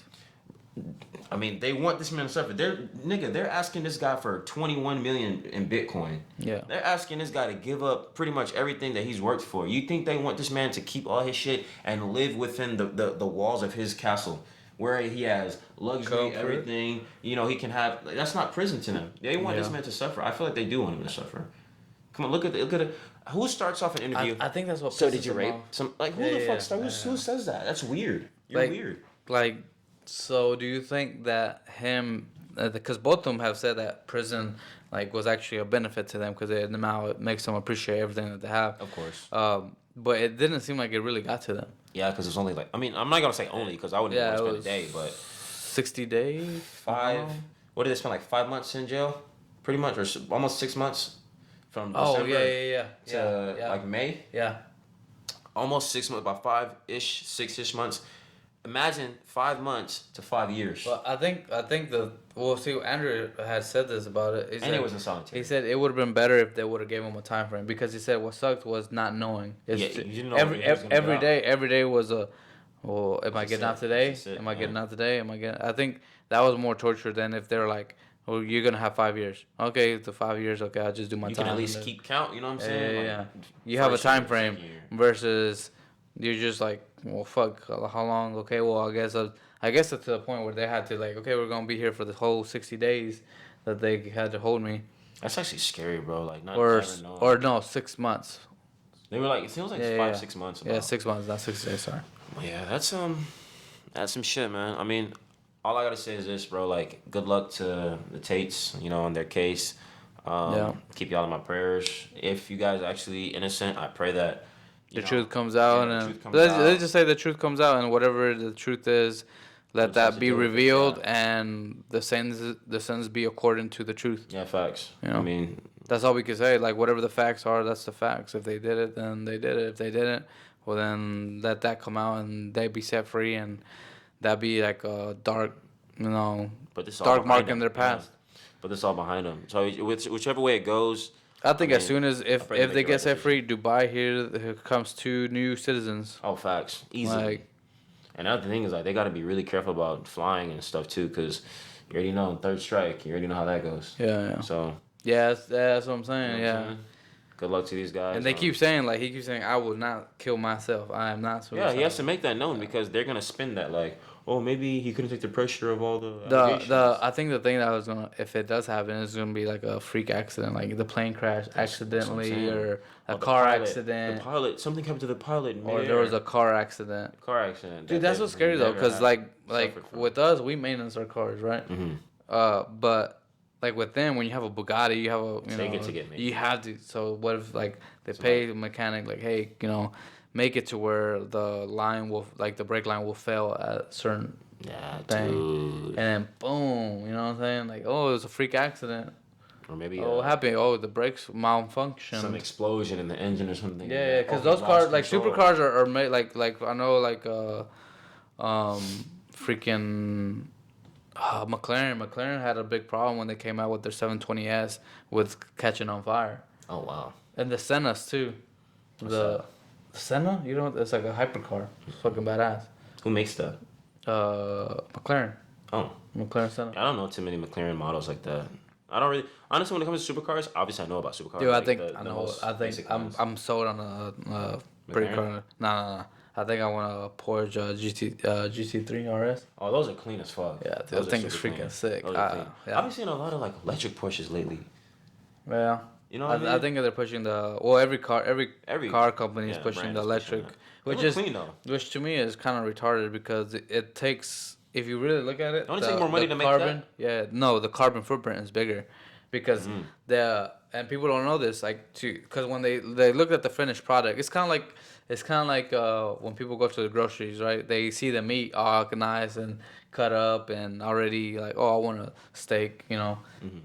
I mean, they want this man to suffer. They're asking this guy for 21 million in Bitcoin. Yeah. They're asking this guy to give up pretty much everything that he's worked for. You think they want this man to keep all his shit and live within the walls of his castle where he has luxury, Comfort. everything. You know, he can have. Like, that's not prison to them. They want this man to suffer. I feel like they do want him to suffer. Come on, look at it. Who starts off an interview? I think that's what. So did you rape some? Like who the fuck starts? Who says that? That's weird. You're weird. Like, so do you think that him? Because both of them have said that prison like was actually a benefit to them because now it makes them appreciate everything that they have. Of course. But it didn't seem like it really got to them. Yeah, because it's only like I'm not gonna say only because I wouldn't even spend a day, but 60 days. 5. What did they spend like 5 months in jail, pretty much, or almost 6 months from December to like May. Yeah. Almost 6 months, about 5-ish, 6-ish months. Imagine 5 months to 5 years. Well, I think see, Andrew had said this about it. He was in solitary. He said it would have been better if they would have gave him a time frame because he said what sucked was not knowing. You didn't know every day was a. Well, am I getting out today? Am I getting out today? I think that was more torture than if they're like, well, you're gonna have 5 years. Okay, the 5 years. Okay, I'll just do my time. You can at least keep count. You know what I'm saying? Yeah. You have a time frame versus you're just like, well, fuck, how long? Okay, well, I guess it's to the point where they had to like, okay, we're gonna be here for the whole 60 days that they had to hold me. That's actually scary, bro. Like not or no, 6 months. They were like, it feels like 5-6 months. About. Yeah, 6 months, not 60 days. Sorry. Yeah, that's some shit, man. I mean, all I gotta say is this, bro. Like, good luck to the Tates, you know, in their case. Keep y'all in my prayers. If you guys are actually innocent, I pray that the truth comes out, and let's just say the truth comes out, and whatever the truth is, let that be revealed, and the sins be according to the truth. Yeah, facts. You know? I mean, that's all we can say. Like whatever the facts are, that's the facts. If they did it, then they did it. If they didn't, well then let that come out, and they be set free, and that be like a dark, dark mark in their past. Yeah. But this all behind them. So whichever way it goes. I think as soon as if they get set free, Dubai here comes 2 new citizens. Oh, facts. Easily. Like, and the other thing is like they got to be really careful about flying and stuff too, because you already know third strike. You already know how that goes. Yeah. So. Yeah, that's what I'm saying. You know what I'm saying? Good luck to these guys. And they keep saying he keeps saying, I will not kill myself. I am not suicidal. Yeah, he has to make that known because they're gonna spin that like, oh, maybe he couldn't take the pressure of all the I think the thing that was gonna, if it does happen, is gonna be like a freak accident, like the plane crash accidentally, or a car accident. The pilot, something happened to the pilot, or there was a car accident. Dude, that's what's scary though, because like with us, we maintenance our cars, right? Mm-hmm. But like with them, when you have a Bugatti, you have you have to. So what if like they pay the mechanic like, hey, make it to where the line will, like the brake line will fail at a certain thing. Dude. And then boom, you know what I'm saying? Like, oh, it was a freak accident. Or maybe what happened? Oh, the brakes malfunctioned. Some explosion in the engine or something. Yeah, because those cars, like supercars, are made like I know like freaking. McLaren had a big problem when they came out with their 720S with catching on fire. Oh wow! And the Senna's too. The Senna, it's like a hypercar. It's fucking badass. Who makes that? McLaren. Oh, McLaren Senna. I don't know too many McLaren models like that. I don't really. Honestly, when it comes to supercars, obviously I know about supercars. Dude, I'm sold on a pretty car. Nah. I think I want a Porsche GT3 RS. Oh, those are clean as fuck. Yeah, those things are freaking sick. Yeah. I've been seeing a lot of like electric Porsches lately. Yeah. You know what I mean? I think they're pushing every car company is pushing the electric, which to me is kind of retarded because it takes, if you really look at it, don't it take more money to make that? Yeah, no, the carbon footprint is bigger because and people don't know this, like, because when they look at the finished product, it's kind of like when people go to the groceries, right? They see the meat all nice and cut up and already like, oh, I want a steak,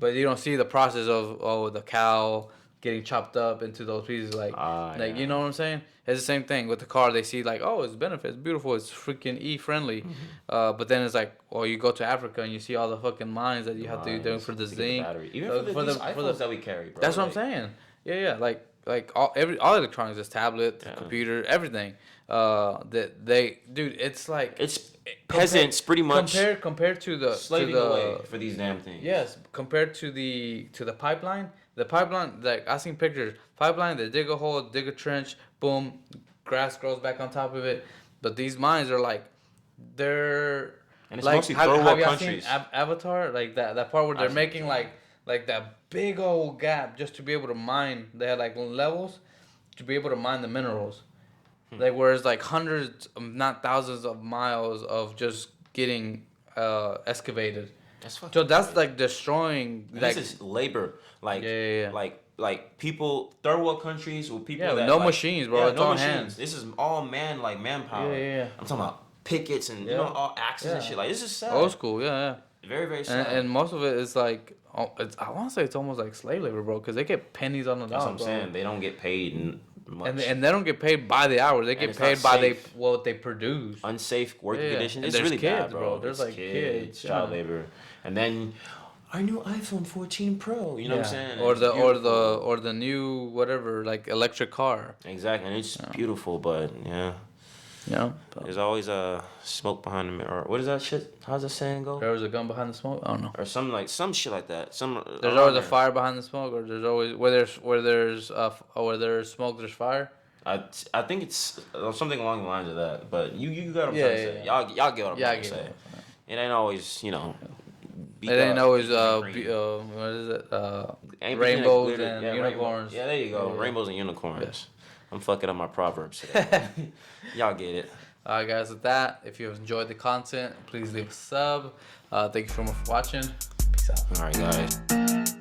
but you don't see the process of the cow getting chopped up into those pieces, you know what I'm saying? It's the same thing with the car. They see like, oh, it's benefits, beautiful, it's freaking friendly, but then it's like, oh, you go to Africa and you see all the fucking mines that you have to do for the zinc, even for the iPhones that we carry, bro. That's what I'm saying. Yeah, like all electronics, this tablet, computer, everything. It's like it's peasants pretty much compared to the slaving away for these damn things. Yes, compared to the pipeline. The pipeline, like I seen pictures, pipeline, they dig a hole, dig a trench, boom, grass grows back on top of it. But these mines are like, they're And it's mostly third world countries. Seen Avatar? Like that part where they're making like that big old gap just to be able to mine. They had like levels to be able to mine the minerals. Like whereas like hundreds, not thousands of miles of just getting excavated. So that's like destroying. Like, this is labor. Like like people, third world countries with people that no like, machines, bro. It's all hands. This is all manpower. I'm talking about pickets and you know all axes and shit. Like this is sad. Old school, Very, very sad. And most of it is like, I want to say it's almost like slave labor, bro, because they get pennies on the dollar. That's what I'm saying. They don't get paid much. And they don't get paid by the hour. They get paid by what they produce. Unsafe working conditions. It's really kids, bad, bro. There's like kids, child labor, and then our new iPhone 14 Pro. You know what I'm saying? Or the new whatever, like electric car. Exactly, and it's beautiful, but yeah. There's always a smoke behind the mirror. What is that shit? How's that saying go? There was a gun behind the smoke. I don't know. Or some shit like that. There's always a fire behind the smoke, or there's always where there's smoke, there's fire. I think it's something along the lines of that. But you got what I'm trying to say. Y'all get what I'm trying to say. It ain't always It ain't always what is it? Rainbows and unicorns. Yeah, there you go. Yeah. Rainbows and unicorns. Yeah. I'm fucking up my proverbs today. Y'all get it. All right, guys. With that, if you have enjoyed the content, please leave a sub. Thank you so much for watching. Peace out. All right, guys.